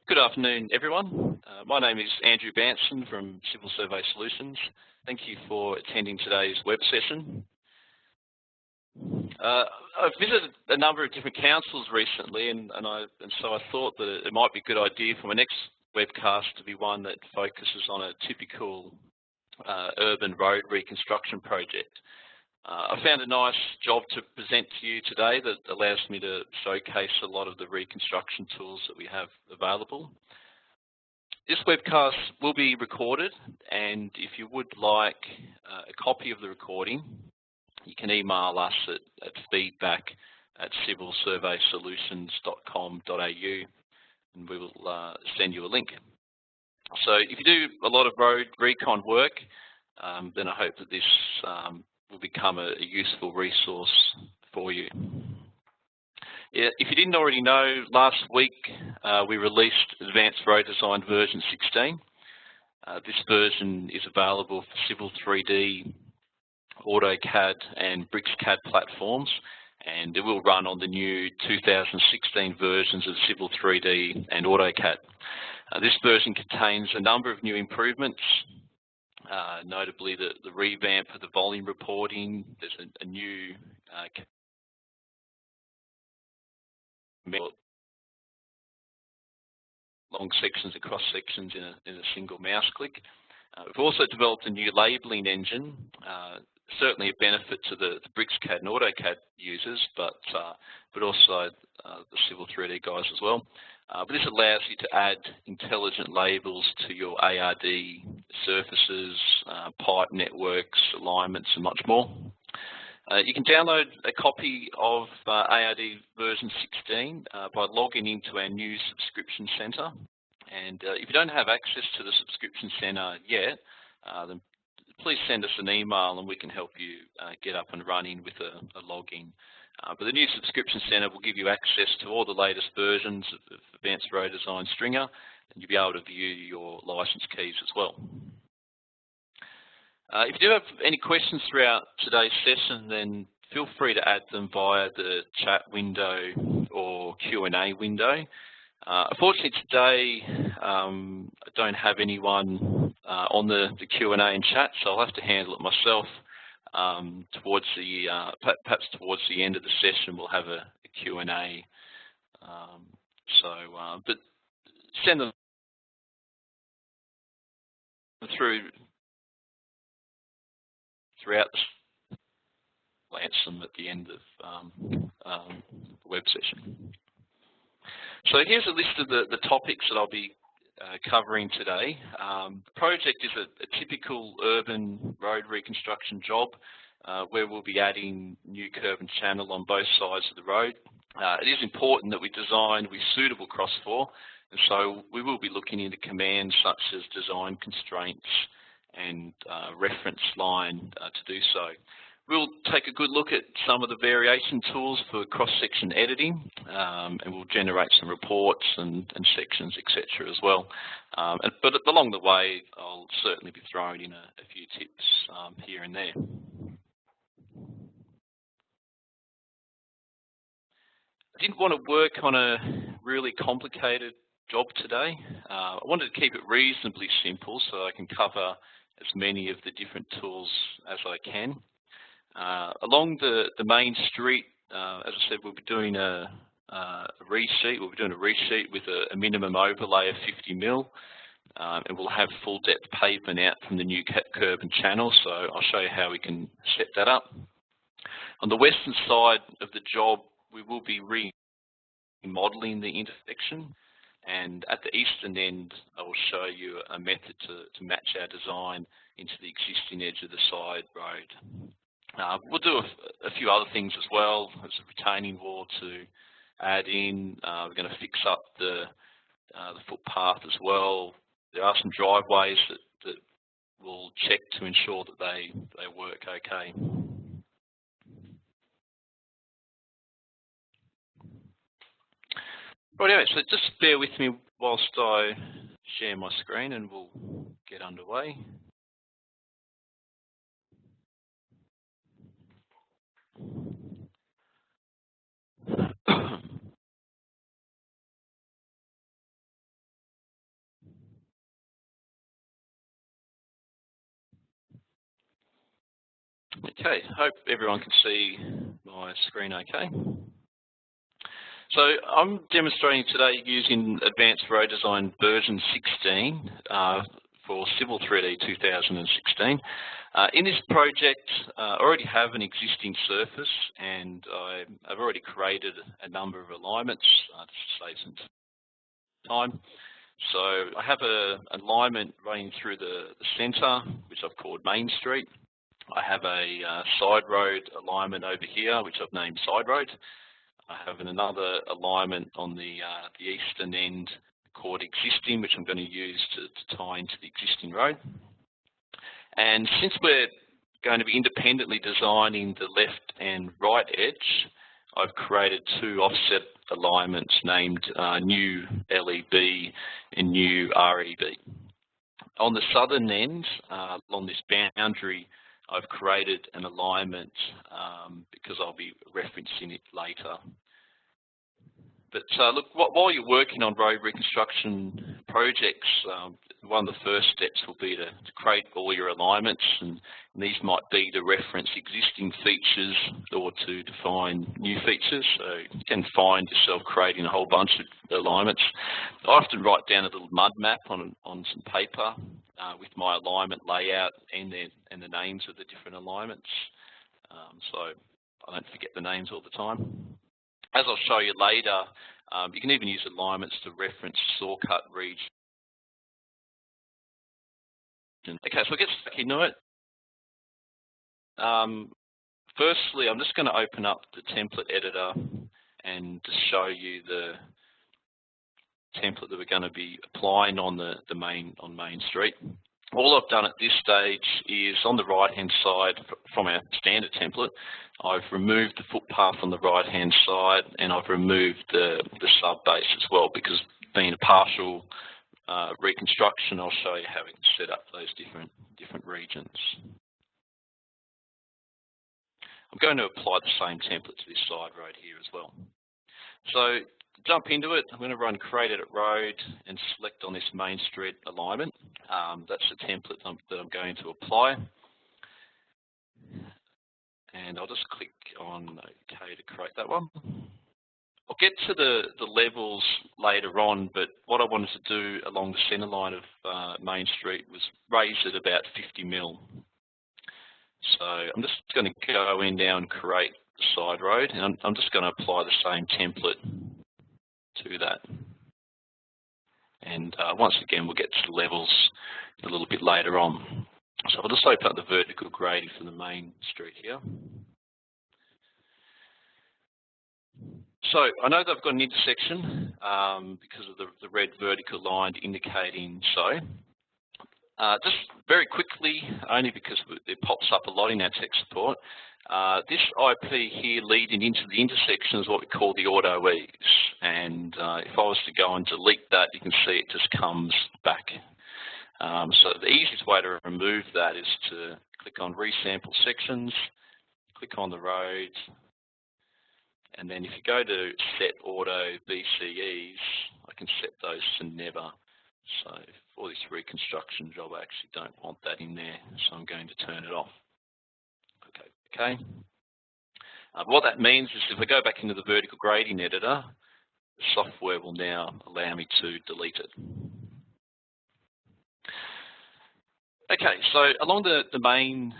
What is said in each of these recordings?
Good afternoon, everyone. My name is Andrew Banson from Civil Survey Solutions. Thank you for attending today's web session. I've visited a number of different councils recently, and so I thought that it might be a good idea for my next webcast to be one that focuses on a typical urban road reconstruction project. I found a nice job to present to you today that allows me to showcase a lot of the reconstruction tools that we have available. This webcast will be recorded, and if you would like a copy of the recording, you can email us at feedback@civilsurveysolutions.com.au and we will send you a link. So if you do a lot of road recon work, then I hope that this will become a useful resource for you. If you didn't already know, last week we released Advanced Road Design version 16. This version is available for Civil 3D, AutoCAD and BricsCAD platforms, and it will run on the new 2016 versions of Civil 3D and AutoCAD. This version contains a number of new improvements, notably the revamp of the volume reporting. There's a new long sections and cross sections in a single mouse click. We've also developed a new labelling engine, certainly a benefit to the BricsCAD and AutoCAD users, but also the Civil 3D guys as well. But this allows you to add intelligent labels to your ARD surfaces, pipe networks, alignments, and much more. You can download a copy of ARD version 16 by logging into our new subscription centre. And if you don't have access to the subscription centre yet, then please send us an email and we can help you get up and running with a login. But the new subscription centre will give you access to all the latest versions of Advanced Road Design Stringer, and you'll be able to view your licence keys as well. If you do have any questions throughout today's session, then feel free to add them via the chat window or Q&A window. Unfortunately today, I don't have anyone on the Q&A and chat, so I'll have to handle it myself. Perhaps towards the end of the session, we'll have a Q&A. But send them throughout the answer them at the end of the web session. So here's a list of the topics that I'll be covering today. The project is a typical urban road reconstruction job where we'll be adding new curb and channel on both sides of the road. It is important that we design with suitable crossfor, and so we will be looking into commands such as design constraints and reference line to do so. We'll take a good look at some of the variation tools for cross-section editing, and we'll generate some reports and sections, etc. as well. But along the way, I'll certainly be throwing in a few tips here and there. I didn't want to work on a really complicated job today. I wanted to keep it reasonably simple so I can cover as many of the different tools as I can. Along the main street, as I said, we'll be doing a resheet. We'll be doing a resheet with a minimum overlay of 50 mil, and we'll have full depth pavement out from the new curb and channel. So I'll show you how we can set that up. On the western side of the job, we will be remodeling the intersection, and at the eastern end, I will show you a method to match our design into the existing edge of the side road. We'll do a few other things as well. There's a retaining wall to add in. We're going to fix up the footpath as well. There are some driveways that we'll check to ensure that they work okay. Right, so just bear with me whilst I share my screen and we'll get underway. Okay, hope everyone can see my screen okay. So I'm demonstrating today using Advanced Road Design version 16 for Civil 3D 2016. In this project, I already have an existing surface and I've already created a number of alignments to save some time. So I have an alignment running through the centre, which I've called Main Street. I have a side road alignment over here, which I've named Side Road. I have another alignment on the eastern end called Existing, which I'm going to use to tie into the existing road. And since we're going to be independently designing the left and right edge, I've created two offset alignments named New LEB and New REB. On the southern end, along this boundary, I've created an alignment because I'll be referencing it later. But look, while you're working on road reconstruction projects, one of the first steps will be to create all your alignments, and these might be to reference existing features or to define new features. So you can find yourself creating a whole bunch of alignments. I often write down a little mud map on some paper with my alignment layout and the names of the different alignments, so I don't forget the names all the time. As I'll show you later, you can even use alignments to reference saw cut region. Okay, so we'll get stuck into it. Firstly, I'm just going to open up the template editor and just show you the template that we're going to be applying on Main Street. All I've done at this stage is on the right-hand side from our standard template, I've removed the footpath on the right-hand side and I've removed the sub-base as well, because being a partial reconstruction, I'll show you how we can set up those different regions. I'm going to apply the same template to this side road here as well. So to jump into it, I'm going to run Create Edit Road and select on this Main Street alignment. That's the template that I'm going to apply. And I'll just click on OK to create that one. I'll get to the levels later on, but what I wanted to do along the centre line of Main Street was raise it about 50 mil. So I'm just going to go in now and create the side road, and I'm just going to apply the same template to that. And once again, we'll get to the levels a little bit later on. So I'll just open up the vertical grading for the Main Street here. So I know they've got an intersection because of the red vertical line indicating so. Just very quickly, only because it pops up a lot in our tech support, this IP here leading into the intersection is what we call the auto ease. And if I was to go and delete that, you can see it just comes back. So the easiest way to remove that is to click on Resample Sections, click on the road, and then if you go to Set Auto BCEs, I can set those to never. So for this reconstruction job, I actually don't want that in there, so I'm going to turn it off. Okay. What that means is if I go back into the vertical grading editor, the software will now allow me to delete it. Okay, so along the Main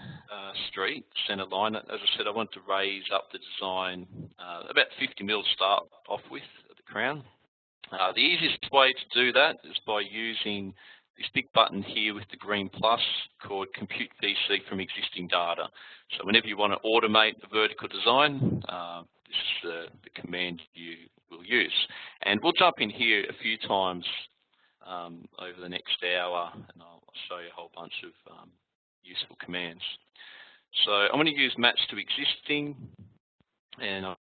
Street centre line, as I said, I want to raise up the design about 50 mil to start off with at the crown. The easiest way to do that is by using this big button here with the green plus called Compute VC from Existing Data. So whenever you want to automate the vertical design, this is the command you will use. And we'll jump in here a few times over the next hour, and I'll show you a whole bunch of useful commands. So I'm going to use Match to Existing, and I'll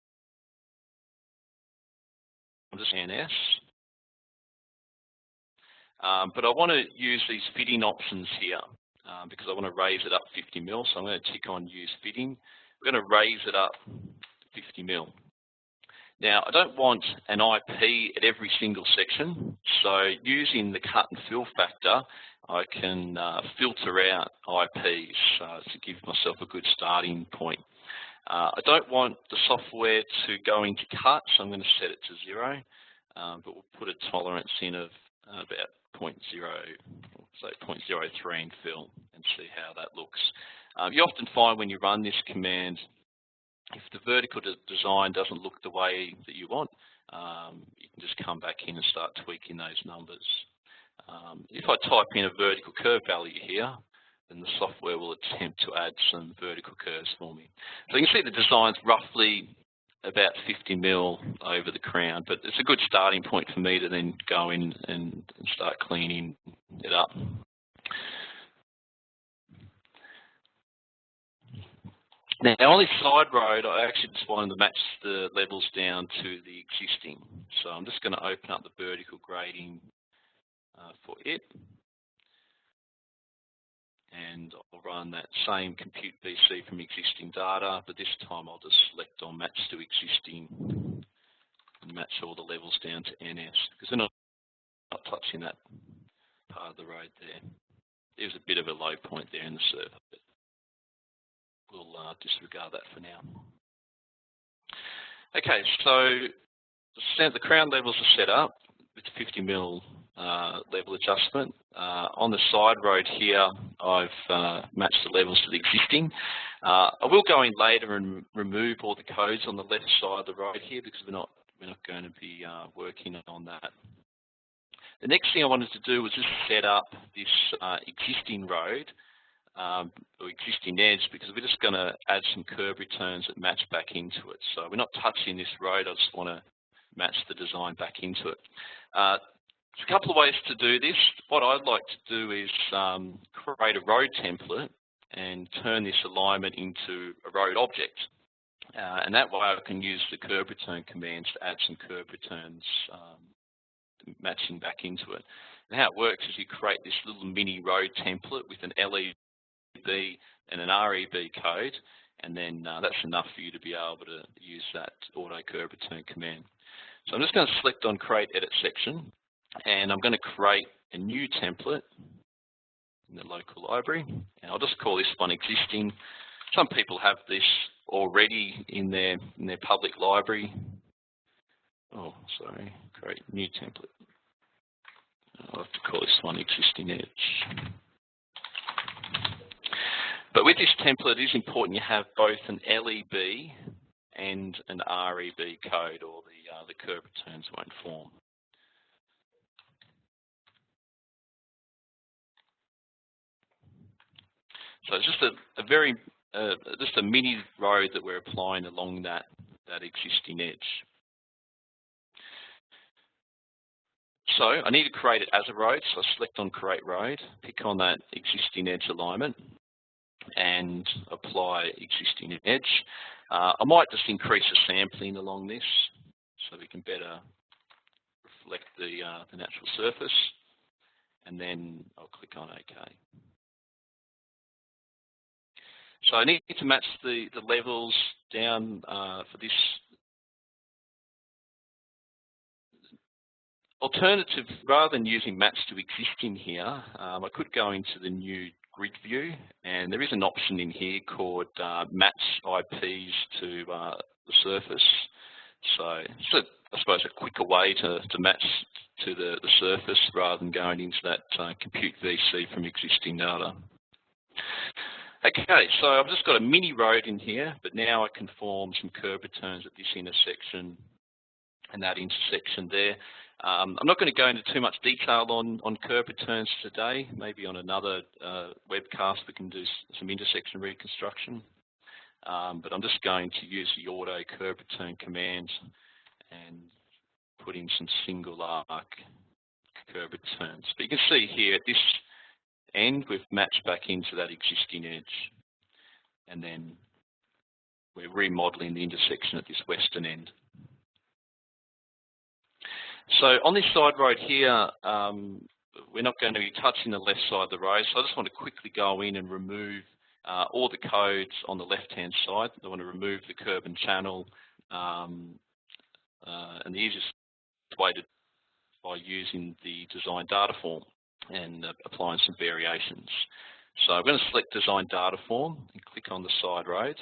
just NS. But I want to use these fitting options here because I want to raise it up 50 mil. So I'm going to tick on Use Fitting. We're going to raise it up 50 mil. Now, I don't want an IP at every single section, so using the cut and fill factor I can filter out IPs to give myself a good starting point. I don't want the software to go into cut, so I'm going to set it to 0, but we'll put a tolerance in of about 0.0, say 0.03 in fill, and see how that looks. You often find when you run this command, if the vertical design doesn't look the way that you want, you can just come back in and start tweaking those numbers. If I type in a vertical curve value here, then the software will attempt to add some vertical curves for me. So you can see the design's roughly about 50 mil over the crown, but it's a good starting point for me to then go in and start cleaning it up. Now on this side road, I actually just wanted to match the levels down to the existing. So I'm just going to open up the vertical grading for it. And I'll run that same compute VC from existing data, but this time I'll just select on match to existing and match all the levels down to NS, because we're not touching that part of the road there. There's a bit of a low point there in the server, but we'll disregard that for now. Okay, so the crown levels are set up with 50 mil level adjustment. On the side road here, I've matched the levels to the existing. I will go in later and remove all the codes on the left side of the road here, because we're not going to be working on that. The next thing I wanted to do was just set up this existing road or existing edge, because we're just going to add some curve returns that match back into it. So we're not touching this road, I just want to match the design back into it. There's a couple of ways to do this. What I'd like to do is create a road template and turn this alignment into a road object. And that way I can use the curve return commands to add some curve returns matching back into it. And how it works is you create this little mini road template with an LEB and an REB code, and then that's enough for you to be able to use that auto curve return command. So I'm just going to select on create edit section, and I'm going to create a new template in the local library, and I'll just call this one existing. Some people have this already in their public library. Oh, sorry, create new template. I'll have to call this one existing edge. But with this template, it is important you have both an LEB and an REB code, or the curve returns won't form. So it's just just a mini road that we're applying along that existing edge. So I need to create it as a road, so I select on create road, pick on that existing edge alignment, and apply existing edge. I might just increase the sampling along this so we can better reflect the natural surface, and then I'll click on OK. So I need to match the levels down for this. Alternative, rather than using match to existing here, I could go into the new grid view, and there is an option in here called match IPs to the surface. So it's I suppose a quicker way to match to the surface rather than going into that compute VC from existing data. Okay, so I've just got a mini road in here, but now I can form some curve returns at this intersection and that intersection there. I'm not going to go into too much detail on curve returns today. Maybe on another webcast we can do some intersection reconstruction. But I'm just going to use the auto curve return command and put in some single arc curve returns. But you can see here at this end we've matched back into that existing edge, and then we're remodeling the intersection at this western end. So on this side road here, we're not going to be touching the left side of the road, so I just want to quickly go in and remove all the codes on the left-hand side. I want to remove the curb and channel, and the easiest way to by using the design data form. and applying some variations. So I'm going to select Design Data Form and click on the side road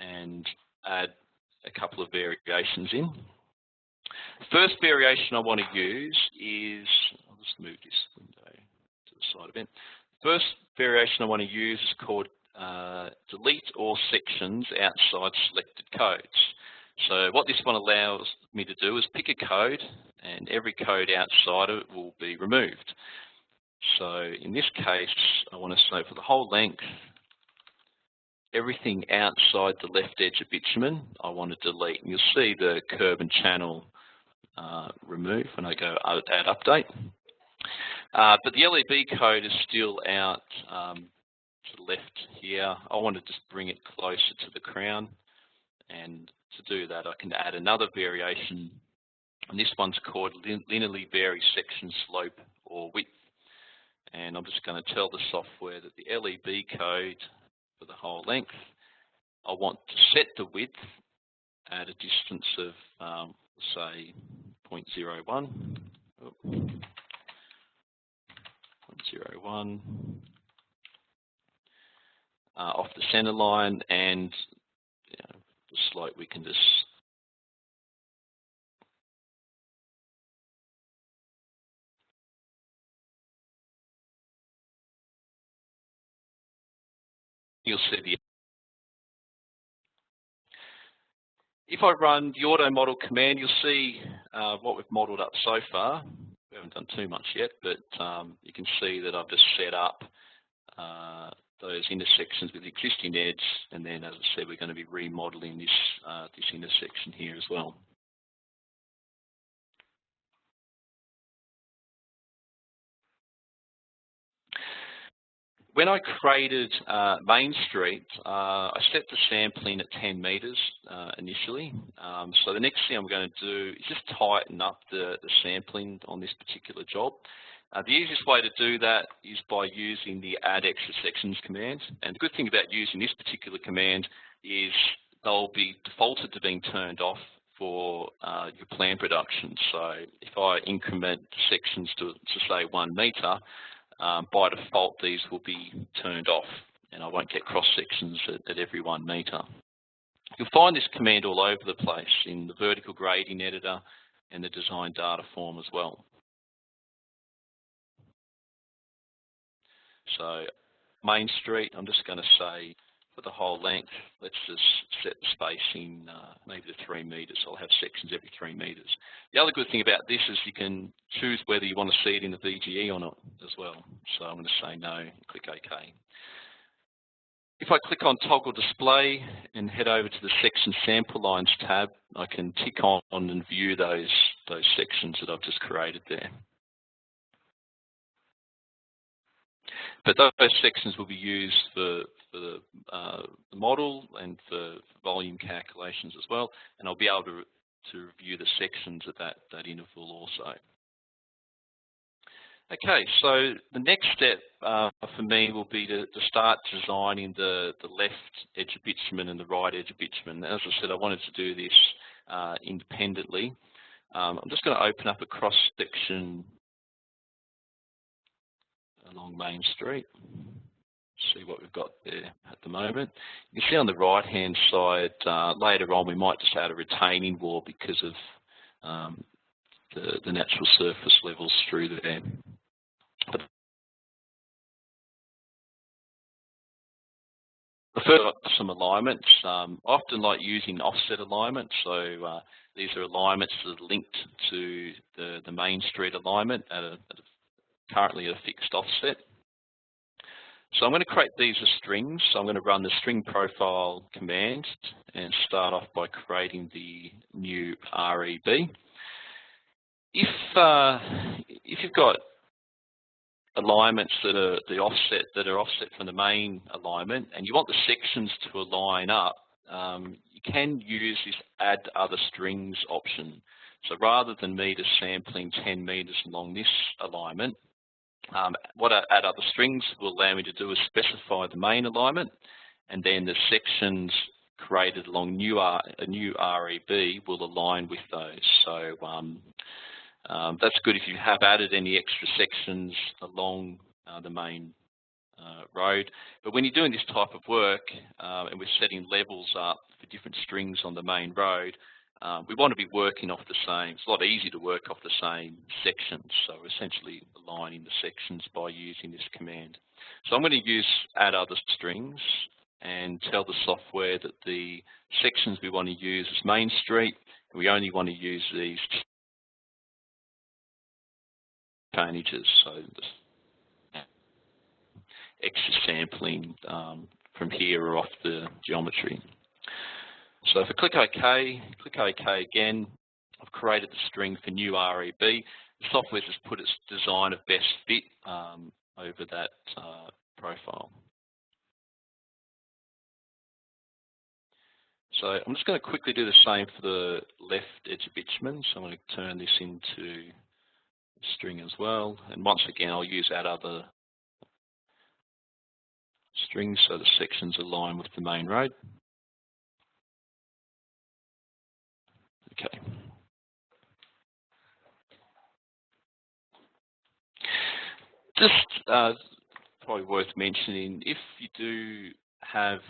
and add a couple of variations in. First variation I want to use is, I'll just move this window to the side event. First variation I want to use is called delete all sections outside selected codes. So what this one allows me to do is pick a code, and every code outside of it will be removed. So in this case, I want to say for the whole length, everything outside the left edge of bitumen, I want to delete. And you'll see the curb and channel remove when I go add update. But the LEB code is still out to the left here. I want to just bring it closer to the crown, and to do that I can add another variation, and this one's called linearly vary section slope or width. And I'm just going to tell the software that the LEB code for the whole length, I want to set the width at a distance of say 0.01. 0.01 off the center line, and the slope we can just you'll see the. If I run the auto model command, you'll see what we've modeled up so far. We haven't done too much yet, but you can see that I've just set up those intersections with existing edge, and then, as I said, we're going to be remodeling this this intersection here as well. When I created Main Street, I set the sampling at 10 metres initially. So the next thing I'm going to do is just tighten up the sampling on this particular job. The easiest way to do that is by using the add extra sections command. And the good thing about using this particular command is they'll be defaulted to being turned off for your plan production. So if I increment sections to say 1 metre, by default these will be turned off, and I won't get cross sections at every 1 metre. You'll find this command all over the place in the vertical grading editor and the design data form as well. So Main Street, I'm just going to say for the whole length, let's just set the spacing maybe to 3 metres. I'll have sections every 3 metres. The other good thing about this is you can choose whether you want to see it in the VGE or not as well. So I'm going to say no and click OK. If I click on Toggle Display and head over to the Section Sample Lines tab, I can tick on and view those sections that I've just created there. But those sections will be used for the model and for volume calculations as well, and I'll be able to review the sections at that interval also. Okay, so the next step for me will be to start designing the left edge of bitumen and the right edge of bitumen. As I said, I wanted to do this independently. I'm just going to open up a cross section along Main Street, see what we've got there at the moment. You can see on the right hand side, later on we might just add a retaining wall because of the natural surface levels through there. But first, some alignments. I often like using offset alignments, so these are alignments that are linked to the Main Street alignment currently at a fixed offset. So I'm going to create these as strings. So I'm going to run the string profile command and start off by creating the new REB. If you've got alignments that are offset from the main alignment, and you want the sections to align up, you can use this add other strings option. So rather than meters sampling 10 meters along this alignment, what add other strings will allow me to do is specify the main alignment, and then the sections created along a new REB will align with those. So That's good if you have added any extra sections along the main road. But when you're doing this type of work and we're setting levels up for different strings on the main road, we want to be working off the same. It's a lot easier to work off the same sections. So essentially aligning the sections by using this command. So I'm going to use add other strings and tell the software that the sections we want to use is Main Street. And we only want to use these changes. So extra sampling from here or off the geometry. So if I click OK again, I've created the string for new REB. The software has put its design of best fit over that profile. So I'm just going to quickly do the same for the left edge of bitumen. So I'm going to turn this into a string as well. And once again, I'll use add other strings so the sections align with the main road. Okay. Just probably worth mentioning, if you do have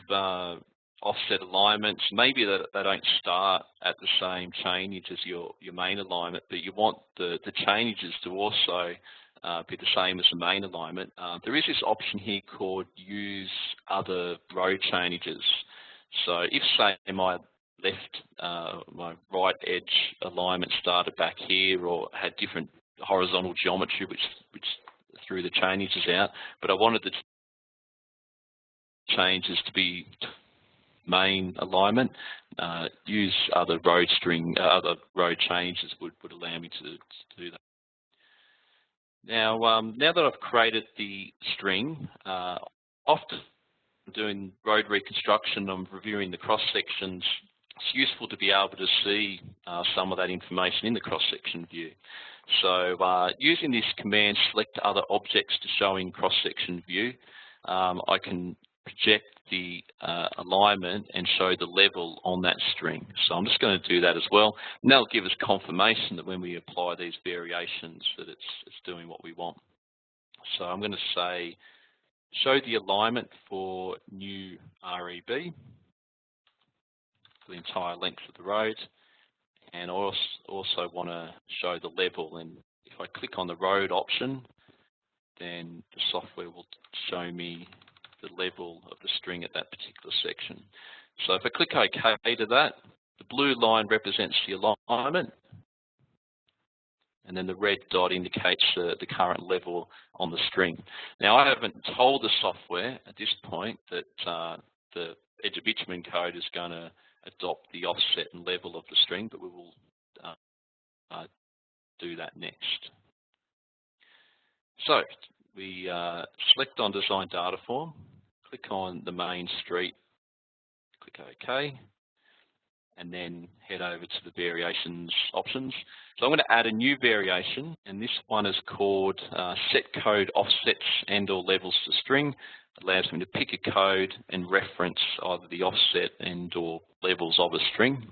offset alignments, maybe they don't start at the same chainage as your main alignment, but you want the chainages to also be the same as the main alignment. There is this option here called Use Other Road Chainages. So if, say, my right edge alignment started back here or had different horizontal geometry which threw the chainages out, but I wanted the changes to be main alignment, use other road changes would allow me to do that. Now, now that I've created the string, often doing road reconstruction, I'm reviewing the cross sections. It's useful to be able to see some of that information in the cross-section view. So using this command, select other objects to show in cross-section view, I can project the alignment and show the level on that string. So I'm just going to do that as well. And that'll give us confirmation that when we apply these variations that it's doing what we want. So I'm going to say, show the alignment for new REB, the entire length of the road, and I also want to show the level. And if I click on the road option, then the software will show me the level of the string at that particular section. So if I click OK to that, the blue line represents the alignment, and then the red dot indicates the current level on the string. Now, I haven't told the software at this point that the edge of bitumen code is going to adopt the offset and level of the string, but we will do that next. So we select on Design Data Form, click on the main street, click OK, and then head over to the variations options. So I'm going to add a new variation, and this one is called Set Code Offsets and or Levels to String. It allows me to pick a code and reference either the offset and or levels of a string.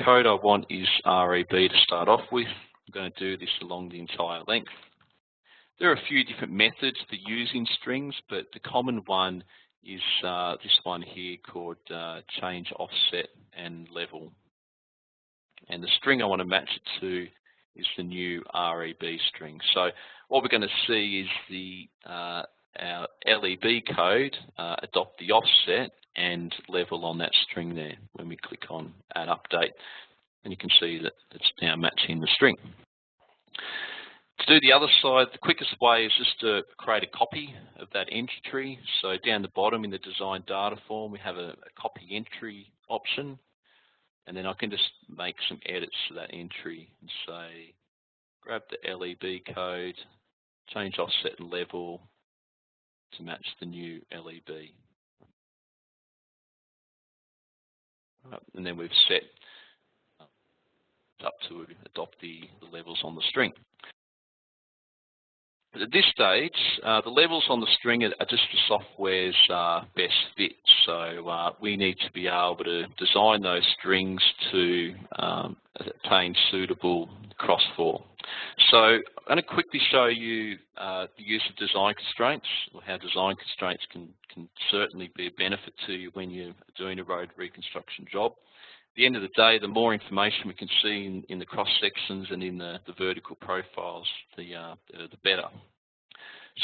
Code I want is REB to start off with. I'm going to do this along the entire length. There are a few different methods for using strings, but the common one is this one here called change offset and level. And the string I want to match it to is the new REB string. So what we're going to see is our LEB code adopt the offset and level on that string there when we click on Add Update, and you can see that it's now matching the string. To do the other side, the quickest way is just to create a copy of that entry. So down the bottom in the Design Data Form, we have a copy entry option, and then I can just make some edits to that entry and say, grab the LEB code, change offset and level to match the new LEB. And then we've set up to adopt the levels on the string. But at this stage, the levels on the string are just the software's best fit. So we need to be able to design those strings to attain suitable crossfall. So I'm going to quickly show you the use of design constraints, or how design constraints can certainly be a benefit to you when you're doing a road reconstruction job. At the end of the day, the more information we can see in the cross sections and in the vertical profiles, the better.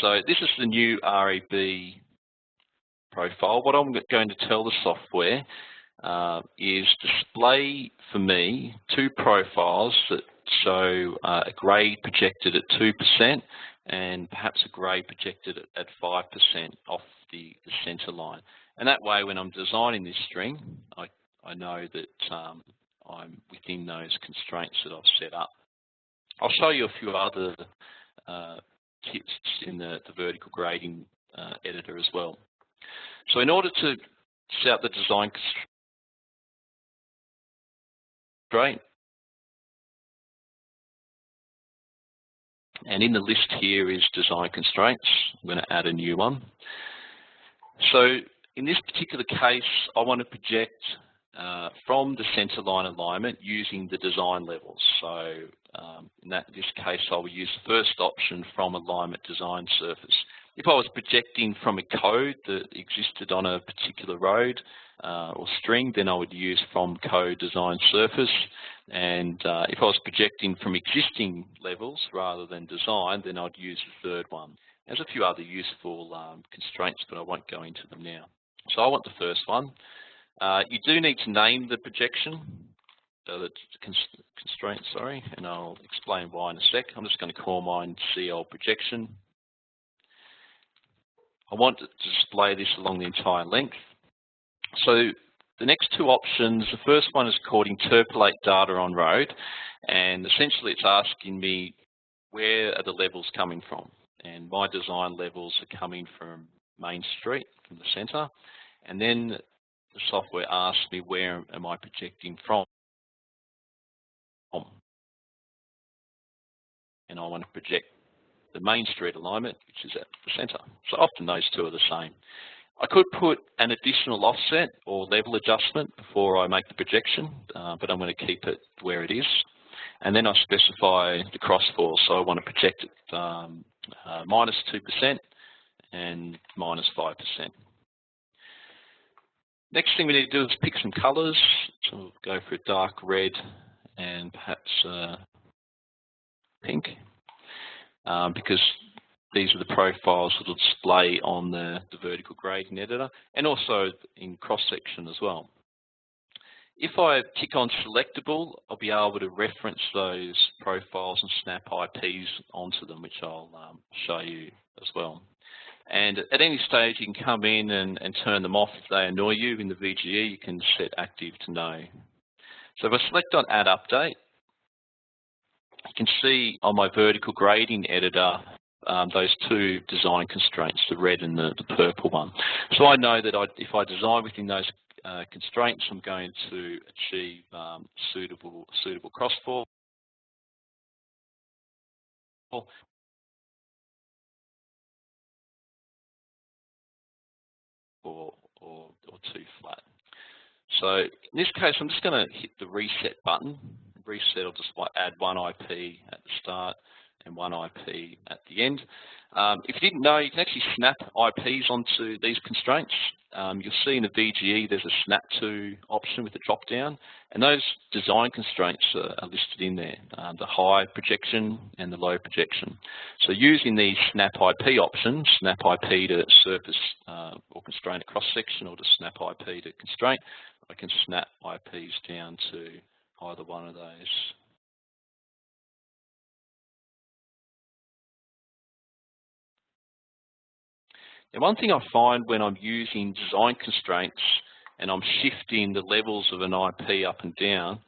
So this is the new REB profile. What I'm going to tell the software is display for me two profiles that show a grade projected at 2% and perhaps a grade projected at 5% off the center line. And that way, when I'm designing this string, I know that I'm within those constraints that I've set up. I'll show you a few other tips in the vertical grading editor as well. So in order to set up the design constraint, and in the list here is design constraints. I'm going to add a new one. So in this particular case, I want to project from the center line alignment using the design levels. So in this case, I will use the first option from alignment design surface. If I was projecting from a code that existed on a particular road or string, then I would use from code design surface. And if I was projecting from existing levels rather than design, then I'd use the third one. There's a few other useful constraints, but I won't go into them now. So I want the first one. You do need to name the projection, the constraint, sorry, and I'll explain why in a sec. I'm just going to call mine CL projection. I want to display this along the entire length. So the next two options, the first one is called interpolate data on road, and essentially it's asking me where are the levels coming from, and my design levels are coming from Main Street, from the center, and then the software asks me where am I projecting from, and I want to project the Main Street alignment, which is at the center. So often those two are the same. I could put an additional offset or level adjustment before I make the projection, but I'm going to keep it where it is. And then I specify the crossfall. So I want to project it -2% and -5%. Next thing we need to do is pick some colors. So we'll go for a dark red and perhaps pink, because these are the profiles that will display on the vertical grading editor and also in cross-section as well. If I click on selectable, I'll be able to reference those profiles and snap IPs onto them, which I'll show you as well. And at any stage, you can come in and turn them off if they annoy you. In the VGE, you can set active to no. So if I select on Add Update, you can see on my vertical grading editor those two design constraints, the red and the purple one. So I know that if I design within those constraints, I'm going to achieve suitable crossfall or too flat. So in this case, I'm just going to hit the reset button. Reset, I'll just add one IP at the start and one IP at the end. If you didn't know, you can actually snap IPs onto these constraints. You'll see in the VGE there's a snap to option with the drop down, and those design constraints are listed in there, the high projection and the low projection. So using these snap IP options, snap IP to surface or constraint a cross section, or to snap IP to constraint, I can snap IPs down to either one of those. And one thing I find when I'm using design constraints and I'm shifting the levels of an IP up and down,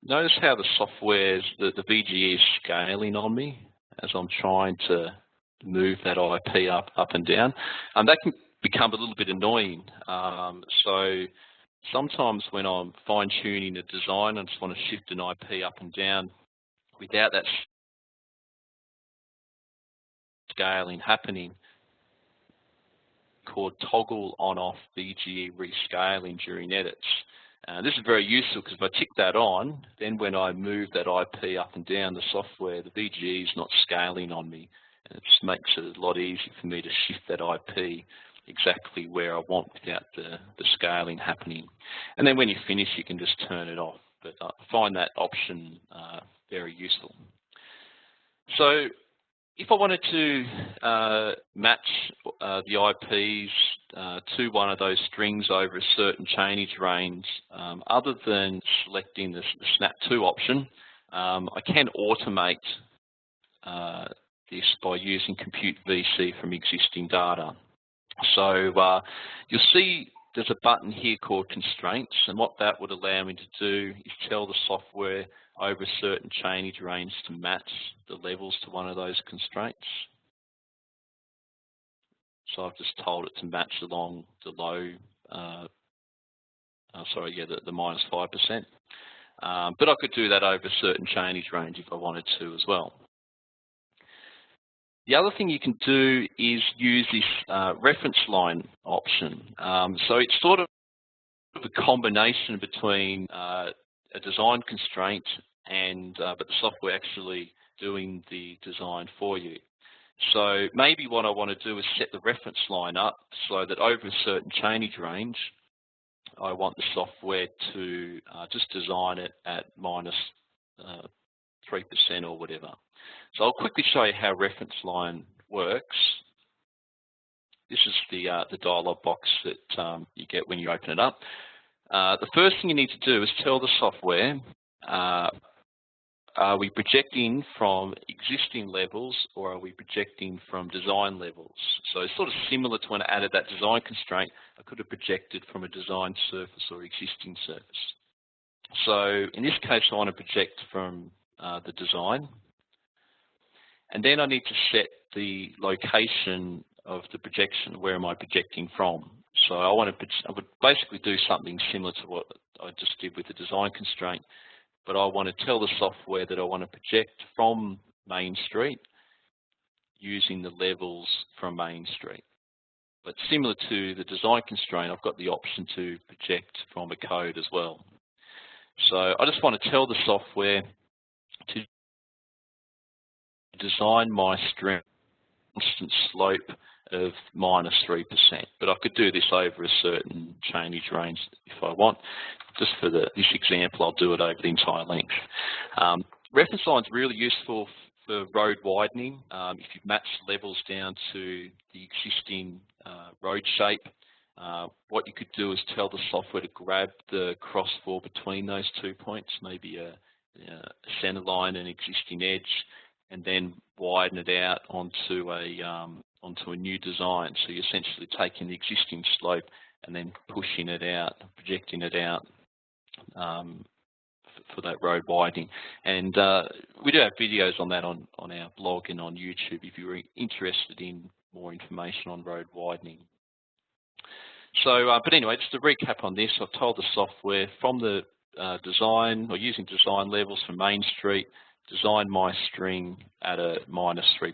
notice how the software's, the VGE is scaling on me as I'm trying to move that IP up and down. That can become a little bit annoying. So sometimes when I'm fine-tuning a design, I just want to shift an IP up and down without that scaling happening called toggle on-off BGE rescaling during edits. This is very useful because if I tick that on, then when I move that IP up and down the software, the BGE is not scaling on me. And it just makes it a lot easier for me to shift that IP exactly where I want without the scaling happening. And then when you finish, you can just turn it off. But I find that option very useful. So if I wanted to match the IPs to one of those strings over a certain chainage range, other than selecting the snap-to option, I can automate this by using compute VC from existing data. So you'll see there's a button here called constraints, and what that would allow me to do is tell the software over a certain chainage range to match the levels to one of those constraints. So I've just told it to match along the low, the minus 5%. But I could do that over a certain chainage range if I wanted to as well. The other thing you can do is use this reference line option. So it's sort of a combination between a design constraint and but the software actually doing the design for you. So maybe what I want to do is set the reference line up so that over a certain chainage range, I want the software to just design it at minus 3% or whatever. So I'll quickly show you how reference line works. This is the dialog box that you get when you open it up. The first thing you need to do is tell the software, are we projecting from existing levels or are we projecting from design levels? So it's sort of similar to when I added that design constraint, I could have projected from a design surface or existing surface. So in this case, I want to project from the design. And then I need to set the location of the projection. Where am I projecting from? So I would basically do something similar to what I just did with the design constraint, but I want to tell the software that I want to project from Main Street using the levels from Main Street. But similar to the design constraint, I've got the option to project from a code as well. So I just want to tell the software to design my string constant slope of minus 3%, but I could do this over a certain chainage range if I want. Just for this example, I'll do it over the entire length. Reference line is really useful for road widening. If you've matched levels down to the existing road shape, what you could do is tell the software to grab the crossfall between those 2 points, maybe a center line and existing edge, and then widen it out onto a new design. So you're essentially taking the existing slope and then pushing it out, projecting it out for that road widening. And we do have videos on that on our blog and on YouTube if you're interested in more information on road widening. So, but anyway, just to recap on this, I've told the software from the design, or using design levels from Main Street, design my string at a minus 3%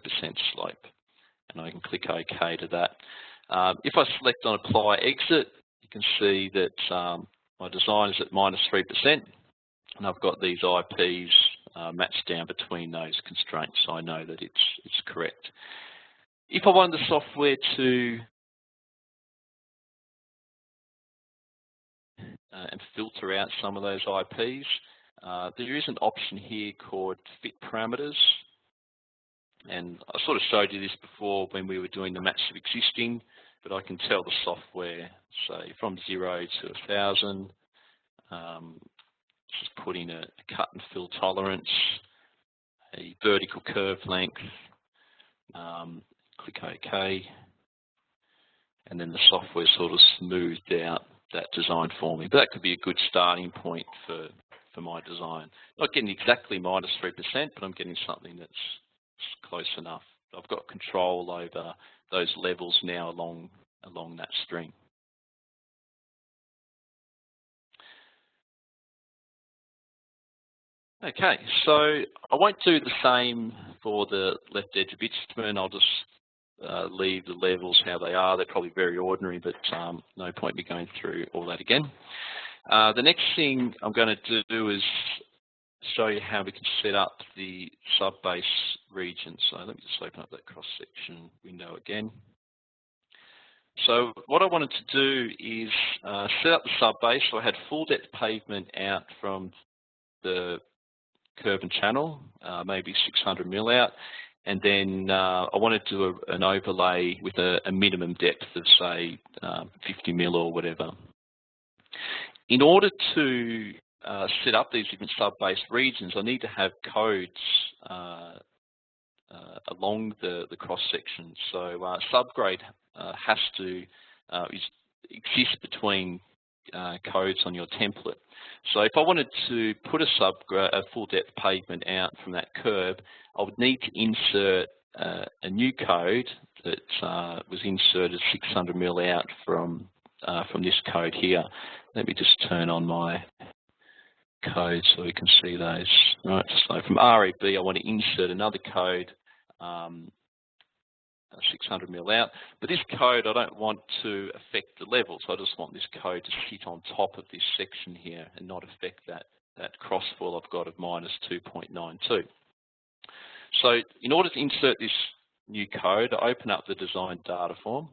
slope. And I can click OK to that. If I select on Apply Exit, you can see that my design is at minus 3%, and I've got these IPs matched down between those constraints, so I know that it's correct. If I want the software to and filter out some of those IPs, there is an option here called Fit Parameters. And I sort of showed you this before when we were doing the match of existing, but I can tell the software, say, from 0 to 1,000, just put in a cut and fill tolerance, a vertical curve length, click OK, and then the software sort of smoothed out that design for me. But that could be a good starting point for my design. Not getting exactly minus 3%, but I'm getting something that's close enough. I've got control over those levels now along that string. Okay, so I won't do the same for the left edge of bitumen, I'll just leave the levels how they are. They're probably very ordinary, but no point me going through all that again. The next thing I'm going to do is show you how we can set up the Subbase region. So let me just open up that cross-section window again. So what I wanted to do is set up the subbase. So I had full depth pavement out from the curb and channel, maybe 600 mil out, and then I wanted to do an overlay with a minimum depth of say 50 mil or whatever. In order to set up these different subbase regions, I need to have codes along the cross section. So subgrade has to exist between codes on your template. So if I wanted to put a full depth pavement out from that curb, I would need to insert a new code that was inserted 600 mil out from this code here. Let me just turn on my code so we can see those. Right, so from REB, I want to insert another code 600 mil out, but this code I don't want to affect the levels. I just want this code to sit on top of this section here and not affect that crossfall I've got of -2.92. So in order to insert this new code, I open up the design data form,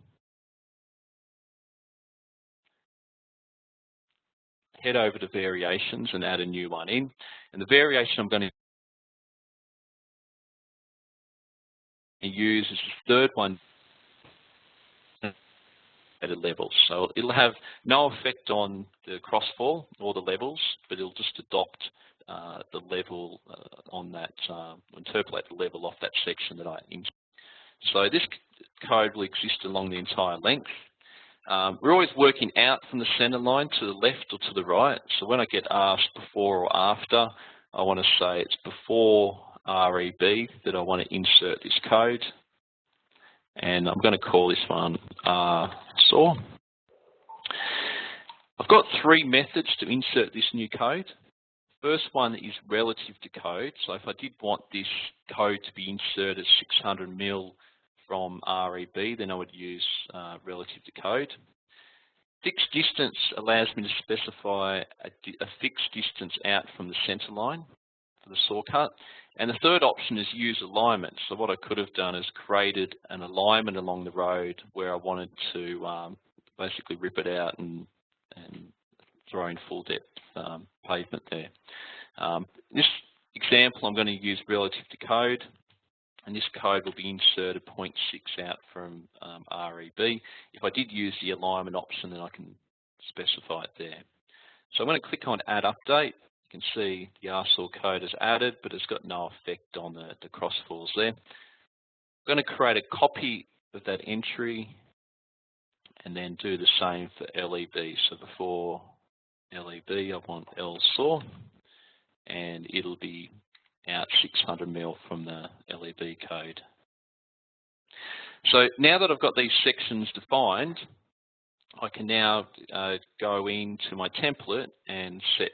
head over to variations and add a new one in, and the variation I'm going to use is the third one at a level. So it'll have no effect on the crossfall or the levels, but it'll just adopt the level on that, interpolate the level off that section that I insert. So this code will exist along the entire length. We're always working out from the center line to the left or to the right. So when I get asked before or after, I want to say it's before REB that I want to insert this code, and I'm going to call this one SAW. I've got three methods to insert this new code. First one is relative to code. So if I did want this code to be inserted 600 mil from REB, then I would use relative to code. Fixed distance allows me to specify a fixed distance out from the center line for the saw cut. And the third option is use alignment. So what I could have done is created an alignment along the road where I wanted to basically rip it out and throw in full depth pavement there. This example I'm going to use relative to code, and this code will be inserted 0.6 out from REB. If I did use the alignment option, then I can specify it there. So I'm going to click on Add Update. You can see the RSAW code is added, but it's got no effect on the crossfalls there. I'm going to create a copy of that entry and then do the same for LEB. So before LEB, I want LSAW, and it'll be out 600 mil from the LEB code. So now that I've got these sections defined, I can now go into my template and set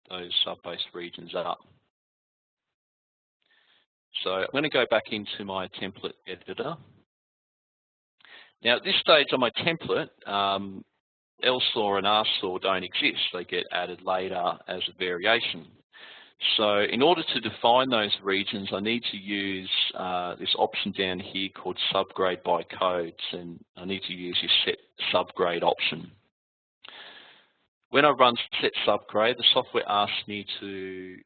those subbase regions up. So I'm going to go back into my template editor. Now at this stage on my template, LSAW and RSAW don't exist. They get added later as a variation. So in order to define those regions, I need to use this option down here called subgrade by codes, and I need to use this set subgrade option. When I run set subgrade, the software asks me to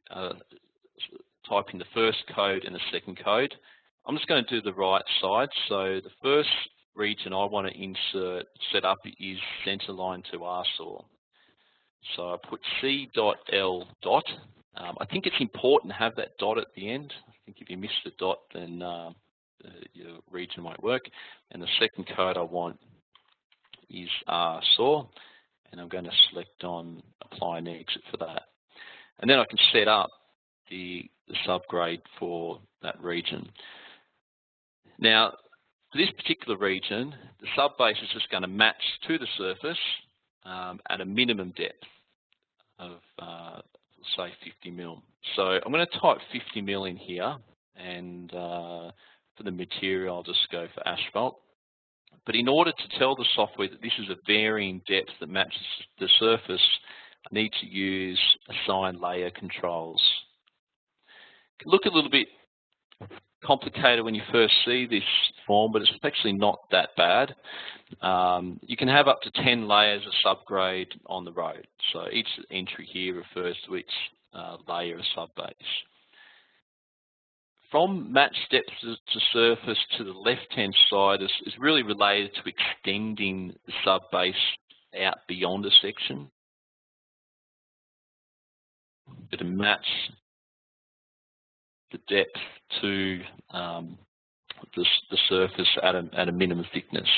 type in the first code and the second code. I'm just going to do the right side. So the first region I want to set up is centerline to RSAW. So I put C.L. I think it's important to have that dot at the end. I think if you miss the dot, then your region won't work. And the second code I want is RSAW. And I'm going to select on apply and exit for that. And then I can set up the subgrade for that region. Now, for this particular region, the subbase is just going to match to the surface at a minimum depth of, say, 50 mil. So I'm going to type 50 mil in here, and for the material, I'll just go for asphalt. But in order to tell the software that this is a varying depth that matches the surface, I need to use assign layer controls. It can look a little bit complicated when you first see this form, but it's actually not that bad. You can have up to 10 layers of subgrade on the road. So each entry here refers to each layer of subbase. From match depth to surface to the left-hand side is really related to extending the subbase out beyond a section. To match the depth to the surface at a minimum thickness.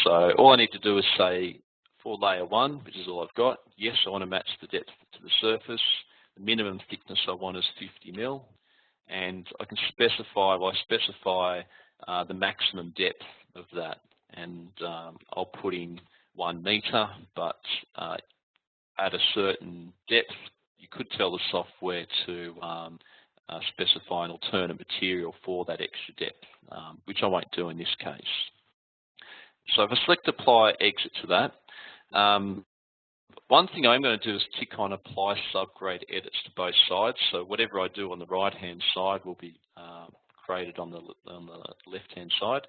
So all I need to do is say for layer 1, which is all I've got, yes, I want to match the depth to the surface. The minimum thickness I want is 50 mil. And I can specify, the maximum depth of that. And I'll put in 1 metre, but at a certain depth, you could tell the software to specify an alternate material for that extra depth, which I won't do in this case. So if I select apply exit to that, one thing I'm going to do is tick on apply subgrade edits to both sides. So whatever I do on the right-hand side will be created on the left-hand side.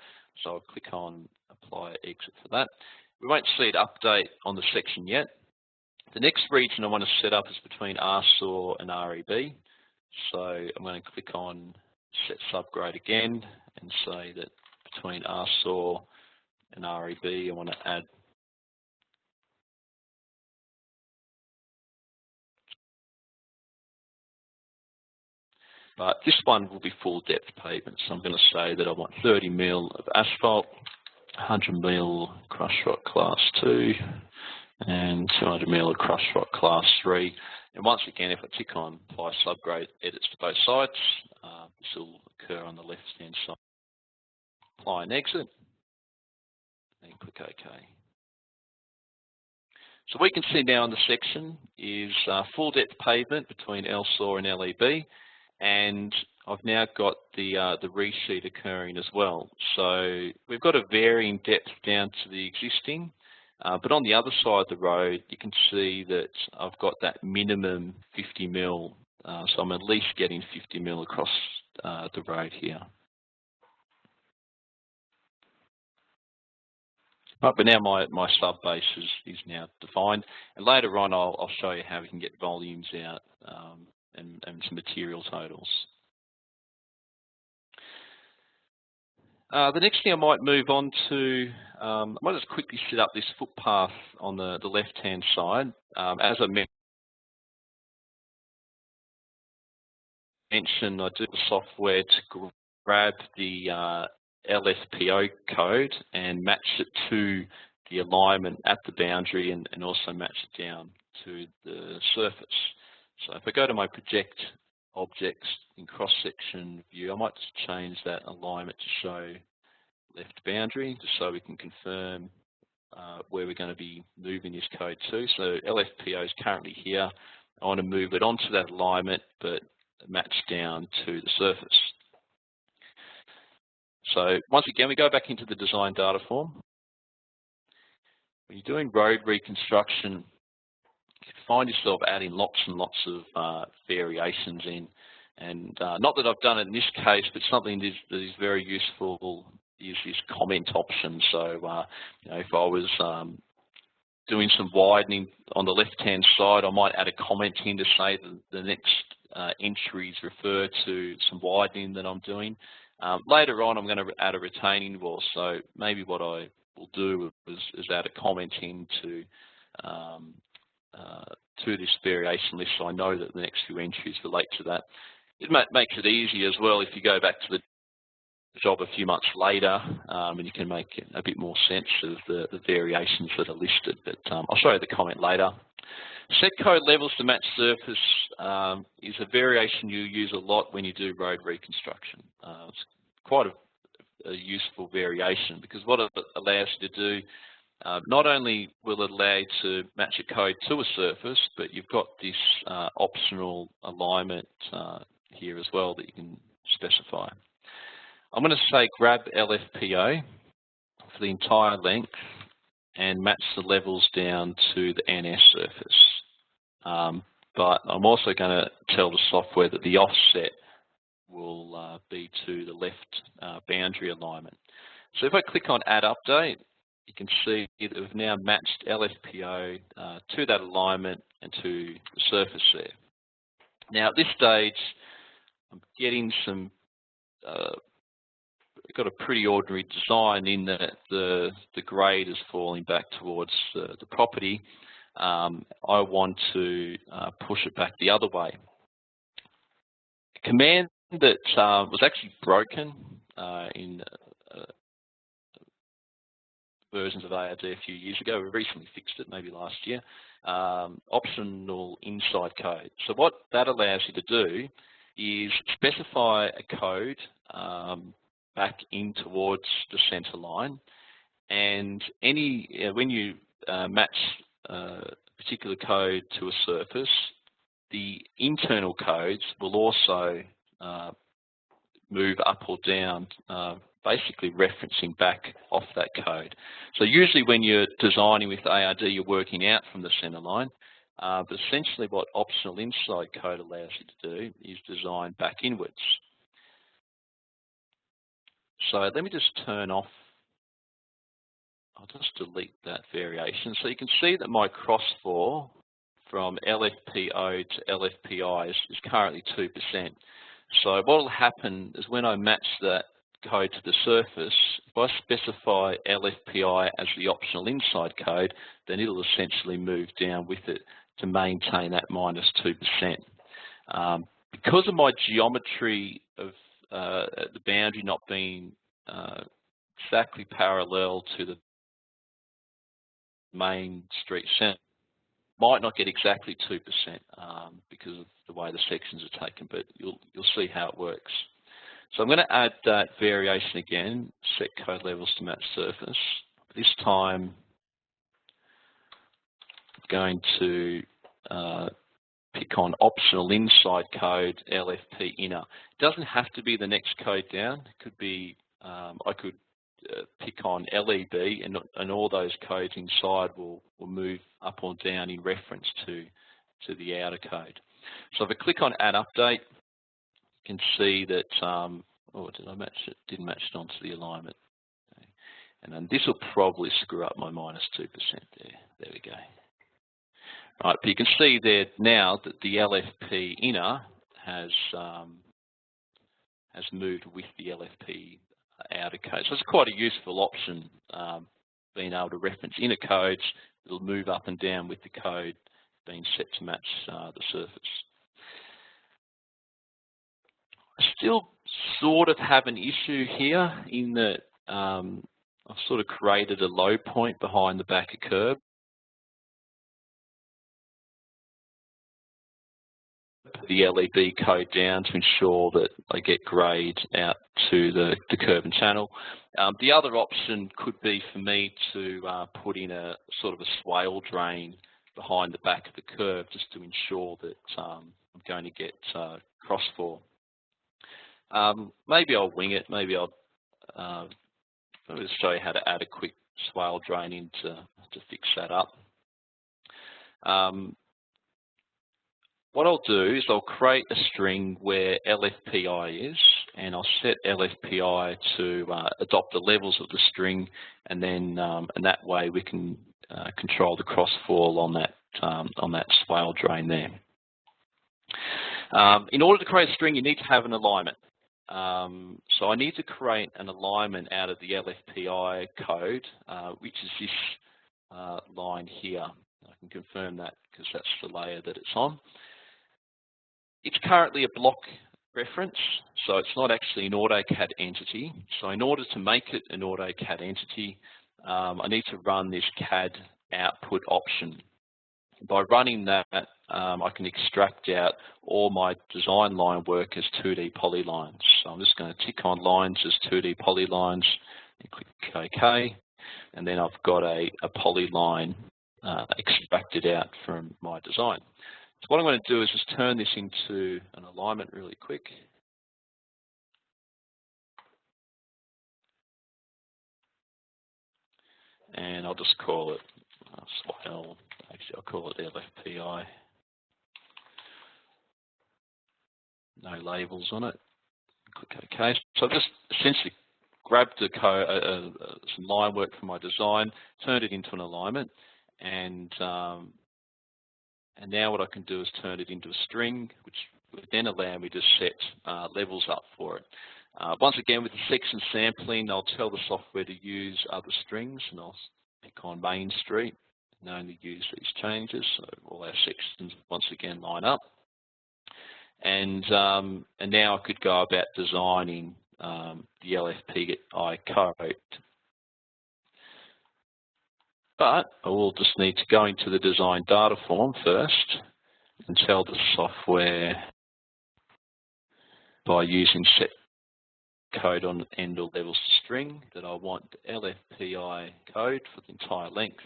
So I'll click on apply exit for that. We won't see it update on the section yet. The next region I want to set up is between RSAW and REB. So I'm going to click on set subgrade again and say that between RSAW and REB I want to add but this one will be full depth pavement. So I'm going to say that I want 30 mil of asphalt, 100 mil crushed rock class 2, and 200 mil of crushed rock class 3. And once again, if I tick on apply subgrade edits to both sides, this will occur on the left-hand side. Apply and exit, and click OK. So what you can see now in the section is full depth pavement between LSAW and LEB, and I've now got the resheet occurring as well. So we've got a varying depth down to the existing. But on the other side of the road, you can see that I've got that minimum 50 mil, so I'm at least getting 50 mil across the road here. Right, but now my sub base is now defined, and later on I'll show you how we can get volumes out and some material totals. The next thing I might move on to, I might just quickly set up this footpath on the left-hand side. As I mentioned, I do the software to grab the LFPO code and match it to the alignment at the boundary and also match it down to the surface. So if I go to my project objects in cross-section view, I might just change that alignment to show left boundary, just so we can confirm where we're going to be moving this code to. So LFPO is currently here. I want to move it onto that alignment, but match down to the surface. So once again, we go back into the design data form. When you're doing road reconstruction, you find yourself adding lots and lots of variations in. And not that I've done it in this case, but something that is very useful is this comment option. So you know, if I was doing some widening on the left-hand side, I might add a comment in to say that the next entries refer to some widening that I'm doing. Later on, I'm going to add a retaining wall. So maybe what I will do is add a comment into to this variation list, so I know that the next few entries relate to that. It makes it easy as well if you go back to the job a few months later, and you can make a bit more sense of the variations that are listed. But I'll show you the comment later. Set code levels to match surface is a variation you use a lot when you do road reconstruction. It's quite a useful variation because what it allows you to do, not only will it allow you to match a code to a surface, but you've got this optional alignment here as well that you can specify. I'm going to say grab LFPO for the entire length and match the levels down to the NS surface. But I'm also going to tell the software that the offset will be to the left boundary alignment. So if I click on Add Update, you can see that we've now matched LFPO to that alignment and to the surface there. Now at this stage, I'm getting some, got a pretty ordinary design in that the grade is falling back towards the property. I want to push it back the other way. A command that was actually broken in versions of ARD a few years ago. We recently fixed it, maybe last year. Optional inside code. So what that allows you to do is specify a code back in towards the center line, and when you match a particular code to a surface, the internal codes will also move up or down, basically referencing back off that code. So usually when you're designing with ARD, you're working out from the center line, but essentially what optional inside code allows you to do is design back inwards. So let me just turn off, I'll just delete that variation. So you can see that my crossfall from LFPO to LFPI is currently 2%. So what will happen is when I match that code to the surface, if I specify LFPI as the optional inside code, then it'll essentially move down with it to maintain that -2%. Because of my geometry of the boundary not being exactly parallel to the main street centre, might not get exactly 2% because of the way the sections are taken, but you'll see how it works. So I'm going to add that variation again, set code levels to match surface. This time I'm going to pick on optional inside code LFP inner. It doesn't have to be the next code down. It could be, I could pick on LEB, and all those codes inside will move up or down in reference to the outer code. So if I click on Add Update, you can see that, oh, did I match it? Didn't match it onto the alignment. Okay. And then this will probably screw up my -2% there. There we go. Right, but you can see there now that the LFP inner has moved with the LFP outer code. So it's quite a useful option, being able to reference inner codes. It'll move up and down with the code being set to match the surface. I still sort of have an issue here in that I've sort of created a low point behind the back of curb. The LEB code down to ensure that I get grade out to the curb and channel. The other option could be for me to put in a sort of a swale drain behind the back of the curve just to ensure that I'm going to get crossfall. Maybe I'll wing it. Maybe I'll just show you how to add a quick swale drain in to fix that up. What I'll do is I'll create a string where LFPI is, and I'll set LFPI to adopt the levels of the string, and then and that way we can control the crossfall on that swale drain there. In order to create a string, you need to have an alignment. So I need to create an alignment out of the LFPI code, which is this line here. I can confirm that because that's the layer that it's on. It's currently a block reference, so it's not actually an AutoCAD entity. So in order to make it an AutoCAD entity, I need to run this CAD output option. By running that, I can extract out all my design line work as 2D polylines. So I'm just going to tick on lines as 2D polylines and click OK, and then I've got a polyline extracted out from my design. So what I'm going to do is just turn this into an alignment really quick. and I'll just call it swale. Actually, I'll call it LFPI. No labels on it. Click OK. So I've just essentially grabbed some line work from my design, turned it into an alignment, and now what I can do is turn it into a string, which would then allow me to set levels up for it. Once again, with the section sampling, I'll tell the software to use other strings, and I'll pick on Main Street and only use these changes, so all our sections once again line up. And now I could go about designing the LFPI code. But I will just need to go into the design data form first and tell the software by using set code on end or levels string that I want the LFPI code for the entire length to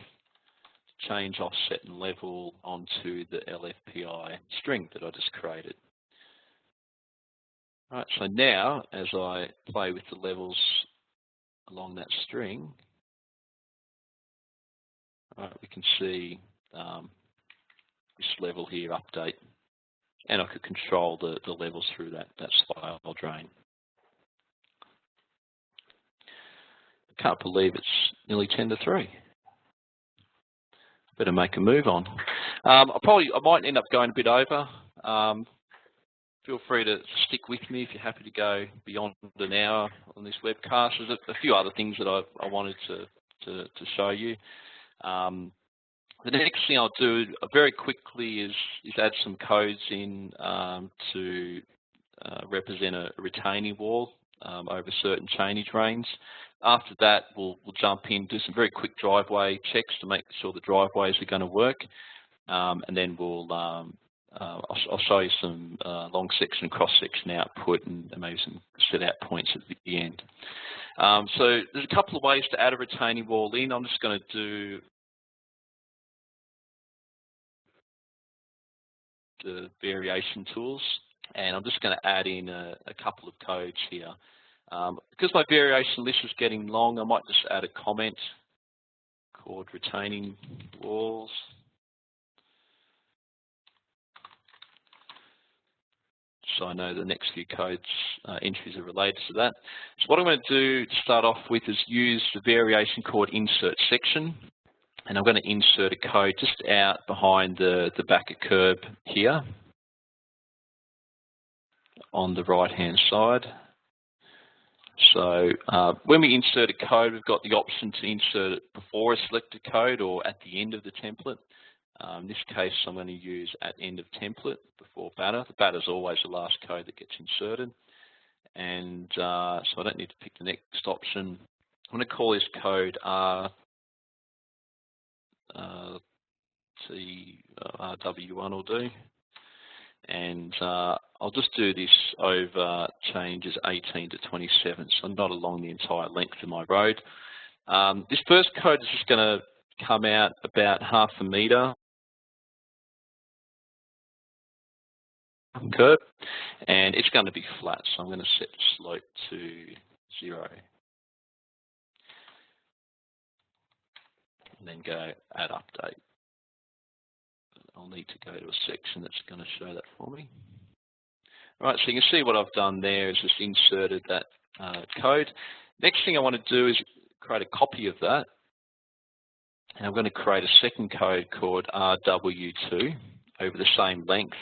change offset and level onto the LFPI string that I just created. Right, so now as I play with the levels along that string, we can see this level here update, and I could control the levels through that swale drain. I can't believe it's nearly 10 to 3. Better make a move on. I might end up going a bit over. Feel free to stick with me if you're happy to go beyond an hour on this webcast. There's a few other things that I wanted to show you. The next thing I'll do very quickly is add some codes in to represent a retaining wall over certain chainage range. After that, we'll jump in, do some very quick driveway checks to make sure the driveways are going to work, and then I'll show you some long section and cross section output and maybe some set out points at the end. So there's a couple of ways to add a retaining wall in. I'm just going to do the variation tools, and I'm just going to add in a couple of codes here. Because my variation list is getting long, I might just add a comment called retaining walls. So I know the next few codes entries are related to that. So what I'm going to do to start off with is use the variation called insert section, and I'm going to insert a code just out behind the backer curb here on the right hand side. So when we insert a code, we've got the option to insert it before a selected code or at the end of the template. In this case, I'm going to use at end of template before batter. The batter is always the last code that gets inserted. And so I don't need to pick the next option. I'm going to call this code RW1 will do. And I'll just do this over changes 18 to 27, so not along the entire length of my road. This first code is just going to come out about 0.5 metre curve, and it's going to be flat, so I'm going to set the slope to 0. And then go add update. I'll need to go to a section that's going to show that for me. All right, so you can see what I've done there is just inserted that code. Next thing I want to do is create a copy of that. And I'm going to create a second code called RW2 over the same length.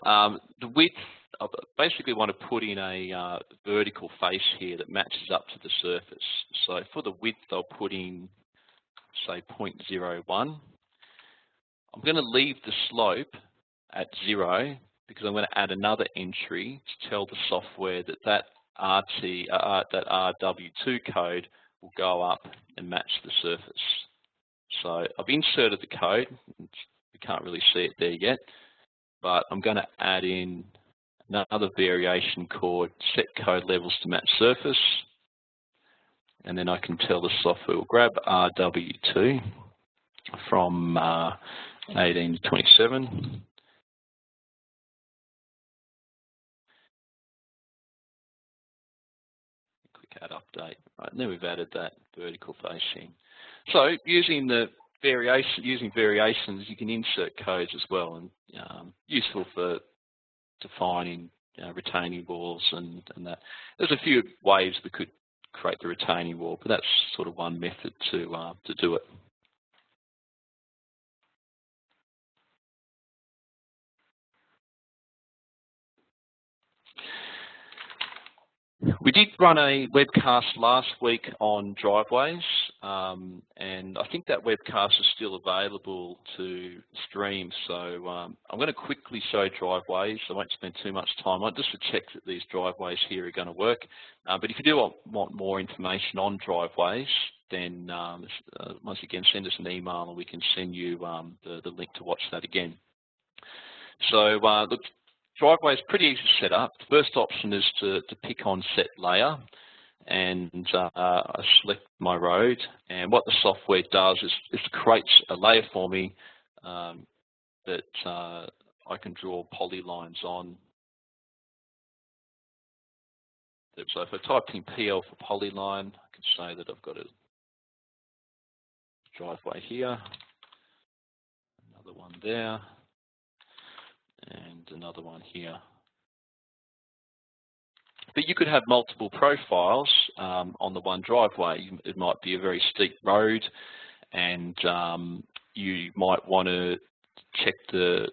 The width, I basically want to put in a vertical face here that matches up to the surface. So for the width, I'll put in, say, 0.01. I'm going to leave the slope at 0 because I'm going to add another entry to tell the software that RW2 code will go up and match the surface. So I've inserted the code. We can't really see it there yet, but I'm going to add in another variation called set code levels to match surface, and then I can tell the software will grab RW2 from 18 to 27. Click add update. Right, and then we've added that vertical facing. So using variations, you can insert codes as well, and useful for defining retaining walls and that. There's a few ways we could create the retaining wall, but that's sort of one method to do it. We did run a webcast last week on driveways, and I think that webcast is still available to stream. So I'm going to quickly show driveways. I won't spend too much time on it, just to check that these driveways here are going to work. But if you do want more information on driveways, then once again, send us an email and we can send you the link to watch that again. So look, driveway is pretty easy to set up. The first option is to pick on set layer, and I select my road, and what the software does is creates a layer for me that I can draw polylines on. So if I type in PL for polyline, I can say that I've got a driveway here, another one there, and another one here. But you could have multiple profiles on the one driveway. It might be a very steep road, and you might want to check the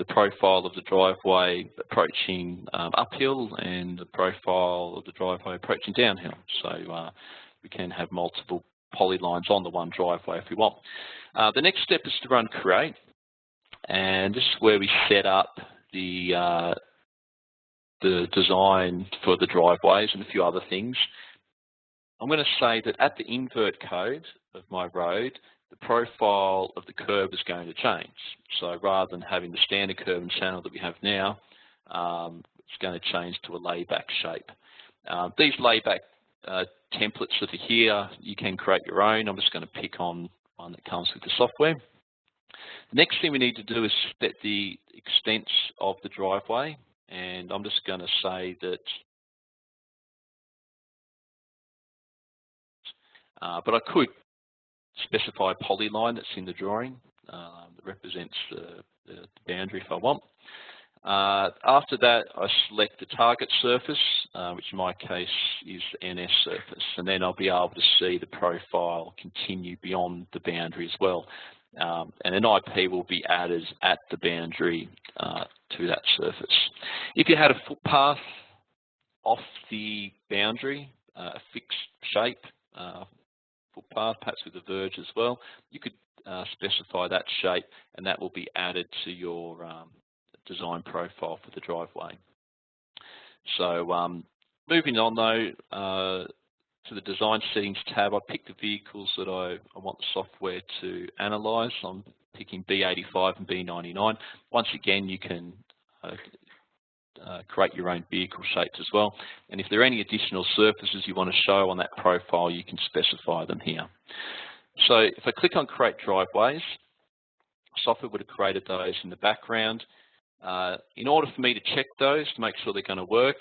profile of the driveway approaching uphill and the profile of the driveway approaching downhill. So we can have multiple polylines on the one driveway if we want. The next step is to run create. And this is where we set up the design for the driveways and a few other things. I'm going to say that at the invert code of my road, the profile of the curb is going to change. So rather than having the standard curve and channel that we have now, it's going to change to a layback shape. These layback templates that are here, you can create your own. I'm just going to pick on one that comes with the software. The next thing we need to do is set the extents of the driveway, and I'm just going to say that, but I could specify a polyline that's in the drawing that represents the boundary if I want. After that, I select the target surface, which in my case is the NS surface, and then I'll be able to see the profile continue beyond the boundary as well. And an IP will be added at the boundary to that surface. If you had a footpath off the boundary, a fixed shape footpath, perhaps with a verge as well, you could specify that shape, and that will be added to your design profile for the driveway. So moving on though, to the design settings tab, I pick the vehicles that I want the software to analyse. I'm picking B85 and B99. Once again, you can create your own vehicle shapes as well. And if there are any additional surfaces you want to show on that profile, you can specify them here. So if I click on Create Driveways, software would have created those in the background. In order for me to check those to make sure they're going to work,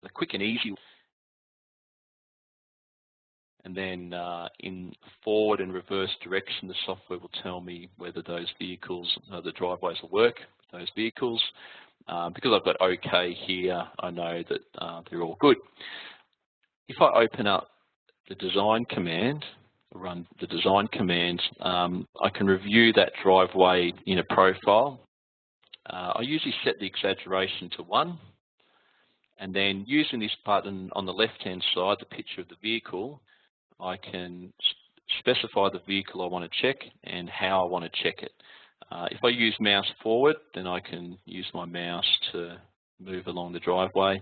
the quick and easy, and then in forward and reverse direction, the software will tell me whether those vehicles, the driveways will work with those vehicles. Because I've got OK here, I know that they're all good. If I open up the design command, run the design command, I can review that driveway in a profile. I usually set the exaggeration to 1. And then using this button on the left-hand side, the picture of the vehicle, I can specify the vehicle I want to check and how I want to check it. If I use mouse forward, then I can use my mouse to move along the driveway.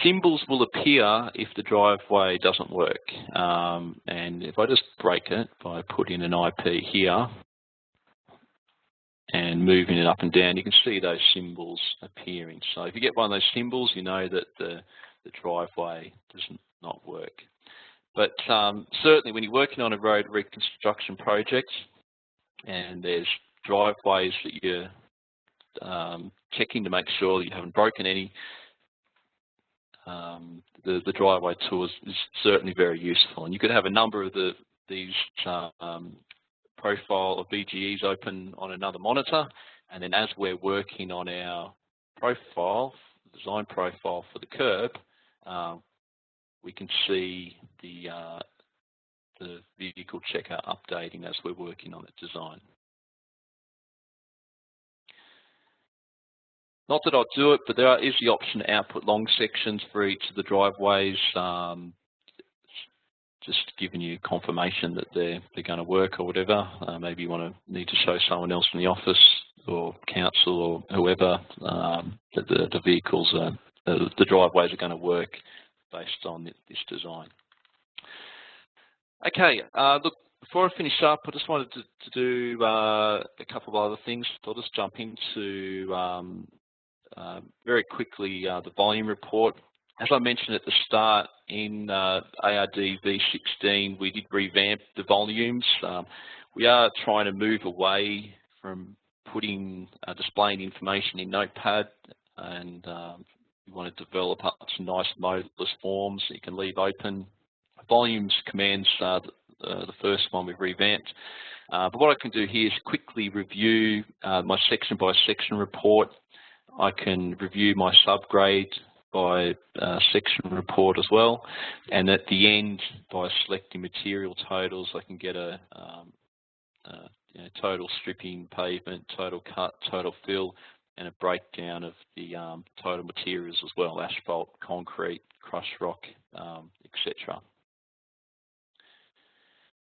Symbols will appear if the driveway doesn't work. And if I just break it by putting an IP here, and moving it up and down, you can see those symbols appearing. So if you get one of those symbols, you know that the driveway does not work. But certainly when you're working on a road reconstruction project and there's driveways that you're checking to make sure that you haven't broken any, the driveway tool is certainly very useful. And you could have a number of these profile or VGEs open on another monitor, and then as we're working on our profile, design profile for the curb, we can see the vehicle checker updating as we're working on the design. Not that I'll do it, but there is the option to output long sections for each of the driveways, just giving you confirmation that they're going to work or whatever. Maybe you need to show someone else in the office or council or whoever that the vehicles are, the driveways are going to work based on this design. Okay, look, before I finish up, I just wanted to do a couple of other things. So I'll just jump into very quickly the volume report. As I mentioned at the start, in ARD V16, we did revamp the volumes. We are trying to move away from displaying information in Notepad, and we want to develop up some nice modeless forms that you can leave open. Volumes commands the first one we've revamped. But what I can do here is quickly review my section by section report. I can review my subgrade by section report as well, and at the end, by selecting material totals, I can get a total stripping, pavement, total cut, total fill, and a breakdown of the total materials as well: asphalt, concrete, crushed rock, etc.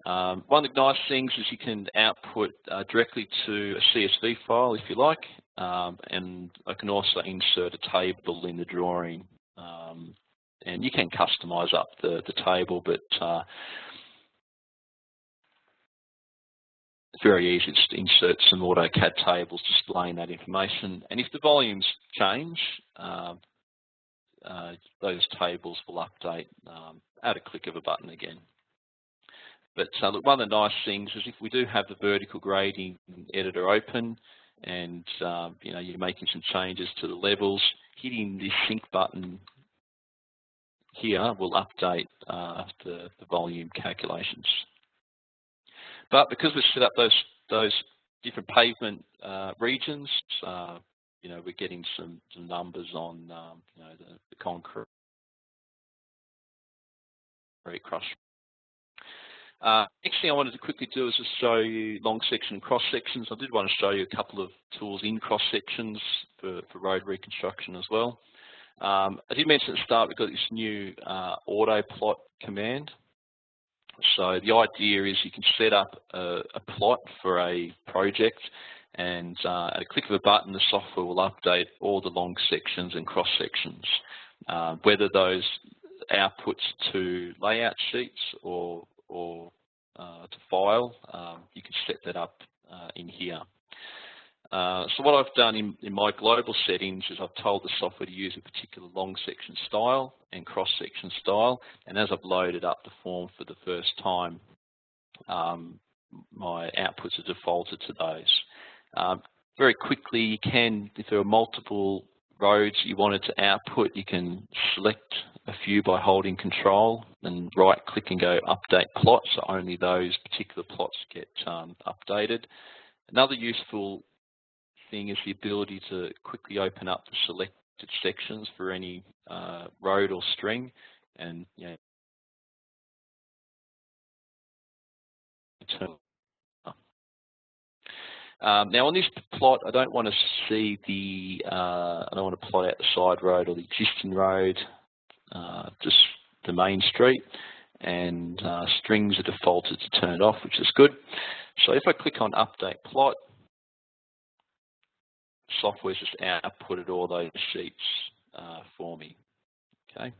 One of the nice things is you can output directly to a CSV file if you like, and I can also insert a table in the drawing, and you can customize up the table, but it's very easy to insert some AutoCAD tables displaying that information, and if the volumes change, those tables will update at a click of a button again. But look, one of the nice things is if we do have the vertical grading editor open and you're making some changes to the levels, hitting this sync button here will update the volume calculations. But because we've set up those different pavement regions, we're getting some numbers on the concrete crush. Next thing I wanted to quickly do is just show you long section and cross sections. I did want to show you a couple of tools in cross sections for road reconstruction as well. I did mention at the start we've got this new auto plot command. So the idea is you can set up a plot for a project, and at a click of a button the software will update all the long sections and cross sections. Whether those outputs to layout sheets or to file, you can set that up in here. So what I've done in my global settings is I've told the software to use a particular long section style and cross section style, and as I've loaded up the form for the first time, my outputs are defaulted to those. Very quickly, you can, if there are multiple roads you wanted to output, you can select a few by holding control and right click and go update plot, so only those particular plots get updated. Another useful thing is the ability to quickly open up the selected sections for any road or string, and now on this plot, I don't want to see I don't want to plot out the side road or the existing road, just the main street, and strings are defaulted to turned off, which is good. So if I click on update plot, software's just outputted all those sheets for me. Okay,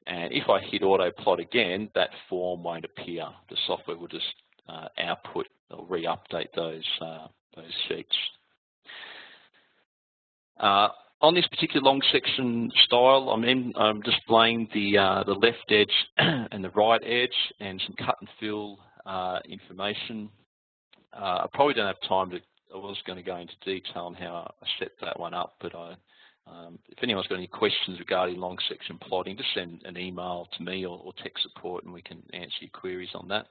and if I hit auto plot again, that form won't appear. The software will just output or re-update those sheets. On this particular long section style, I'm displaying the left edge and the right edge and some cut and fill information. I probably don't have time to. I was going to go into detail on how I set that one up, but I If anyone's got any questions regarding long section plotting, just send an email to me or tech support and we can answer your queries on that.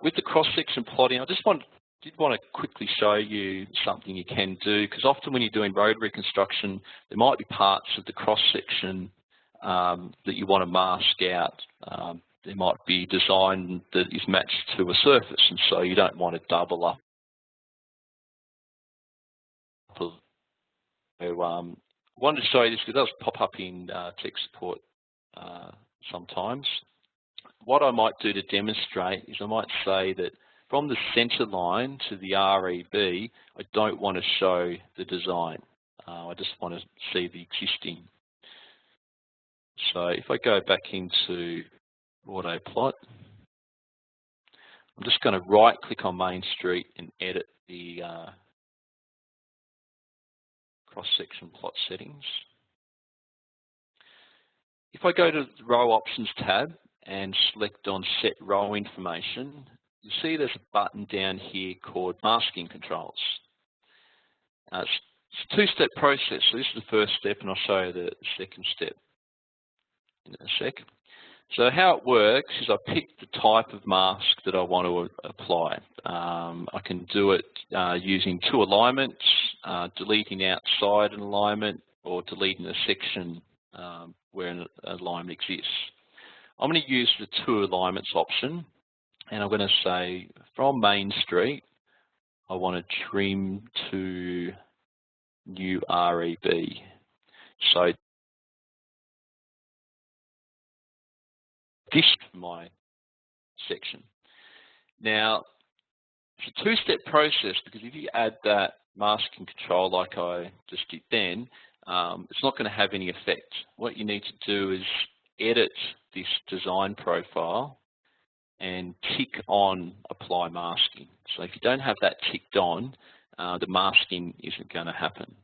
With the cross-section plotting, I did want to quickly show you something you can do, because often when you're doing road reconstruction, there might be parts of the cross-section that you want to mask out. There might be design that is matched to a surface, and so you don't want to double up. So I wanted to show you this because it does pop up in tech support sometimes. What I might do to demonstrate is I might say that from the centre line to the REB, I don't want to show the design. I just want to see the existing. So if I go back into AutoPlot, I'm just going to right-click on Main Street and edit the cross-section plot settings. If I go to the Row Options tab and select on Set Row Information, you see there's a button down here called Masking Controls. It's a two-step process, so this is the first step and I'll show you the second step in a sec. So how it works is I pick the type of mask that I want to apply. I can do it using two alignments, deleting outside an alignment or deleting a section where an alignment exists. I'm going to use the two alignments option, and I'm going to say from Main Street, I want to trim to new REB. So this is my section. Now, it's a two-step process because if you add that masking control like I just did then, it's not going to have any effect. What you need to do is edit this design profile and tick on apply masking. So if you don't have that ticked on, the masking isn't going to happen.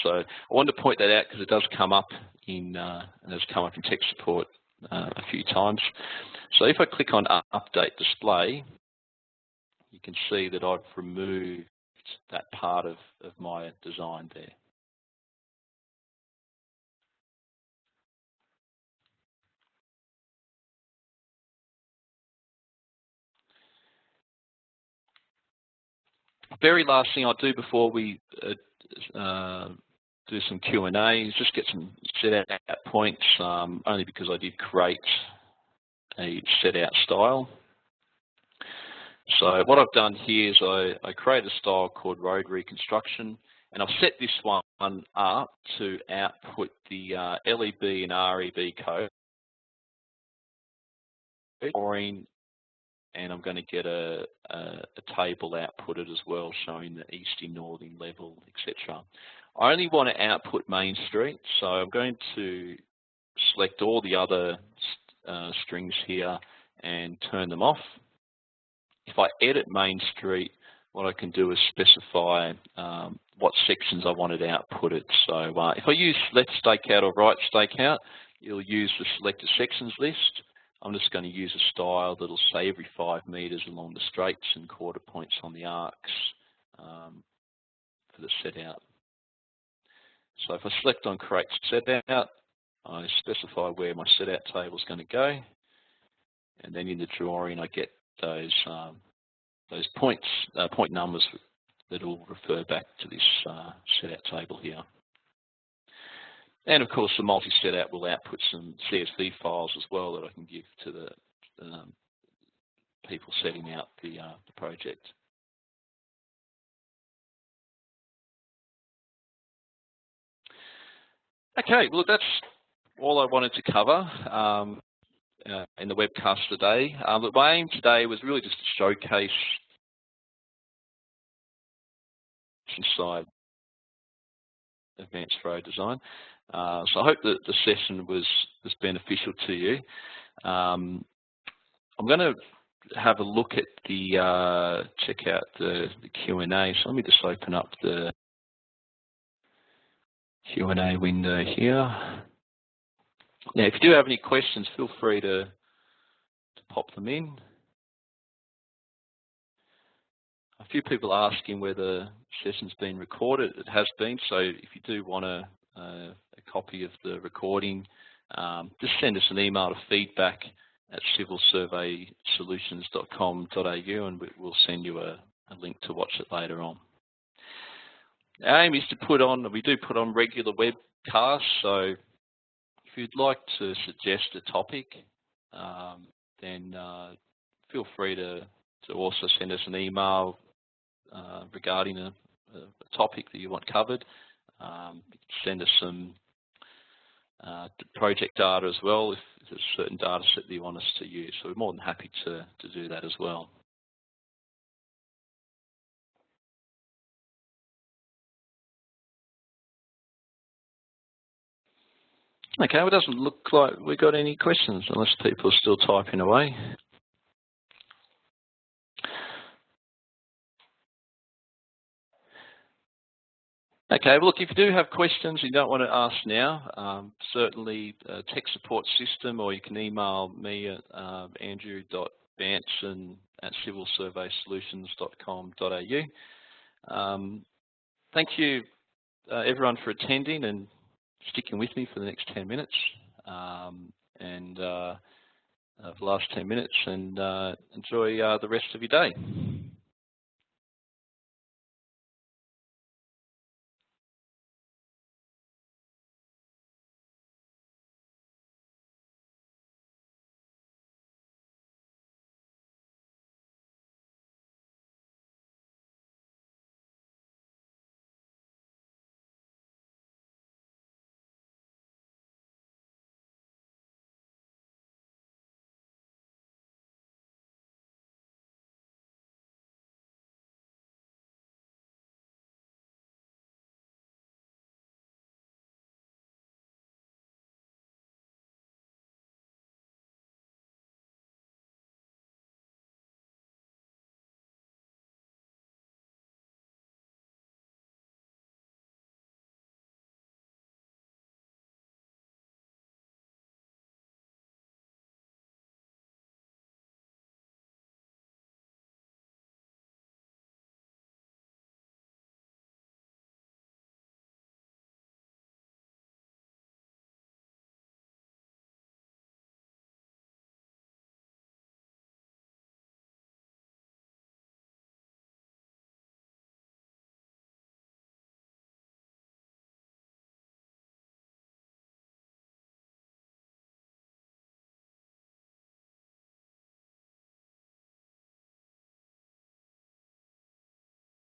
So I wanted to point that out because it does come up in tech support a few times. So if I click on Update Display, you can see that I've removed that part of my design there. Very last thing I'll do before we do some Q&A is just get some set out points, only because I did create a set out style. So what I've done here is I create a style called Road Reconstruction, and I've set this one up to output the LEB and REB code, and I'm going to get a table outputted as well showing the easting, northing level, etc. I only want to output Main Street, so I'm going to select all the other strings here and turn them off. If I edit Main Street, what I can do is specify what sections I wanted outputted. So if I use left stakeout or right stakeout, you'll use the selected sections list. I'm just going to use a style that'll say every 5 meters along the straights and quarter points on the arcs for the set out. So if I select on Create Set Out, I specify where my set out table is going to go, and then in the drawing I get those point numbers that will refer back to this set out table here. And of course, the multi-set out will output some CSV files as well that I can give to the people setting out the project. Okay, well that's all I wanted to cover in the webcast today. But my aim today was really just to showcase inside advanced road design. So I hope that the session was beneficial to you. I'm going to have a look at the check out the Q&A. So let me just open up the Q&A window here. Now, if you do have any questions, feel free to pop them in. A few people asking whether the session's been recorded. It has been, so if you do want a copy of the recording, just send us an email to feedback@civilsurveysolutions.com.au and we'll send you a link to watch it later on. Our aim is to we do put on regular webcasts, so if you'd like to suggest a topic, then feel free to also send us an email regarding a topic that you want covered. Send us some project data as well if there's a certain data set that you want us to use. So we're more than happy to do that as well. Okay, well, it doesn't look like we've got any questions unless people are still typing away. Okay, well, look, if you do have questions you don't want to ask now, certainly tech support system, or you can email me at andrew.banson@civilsurveysolutions.com.au. Thank you, everyone, for attending and sticking with me for the next 10 minutes for the last 10 minutes, and enjoy the rest of your day.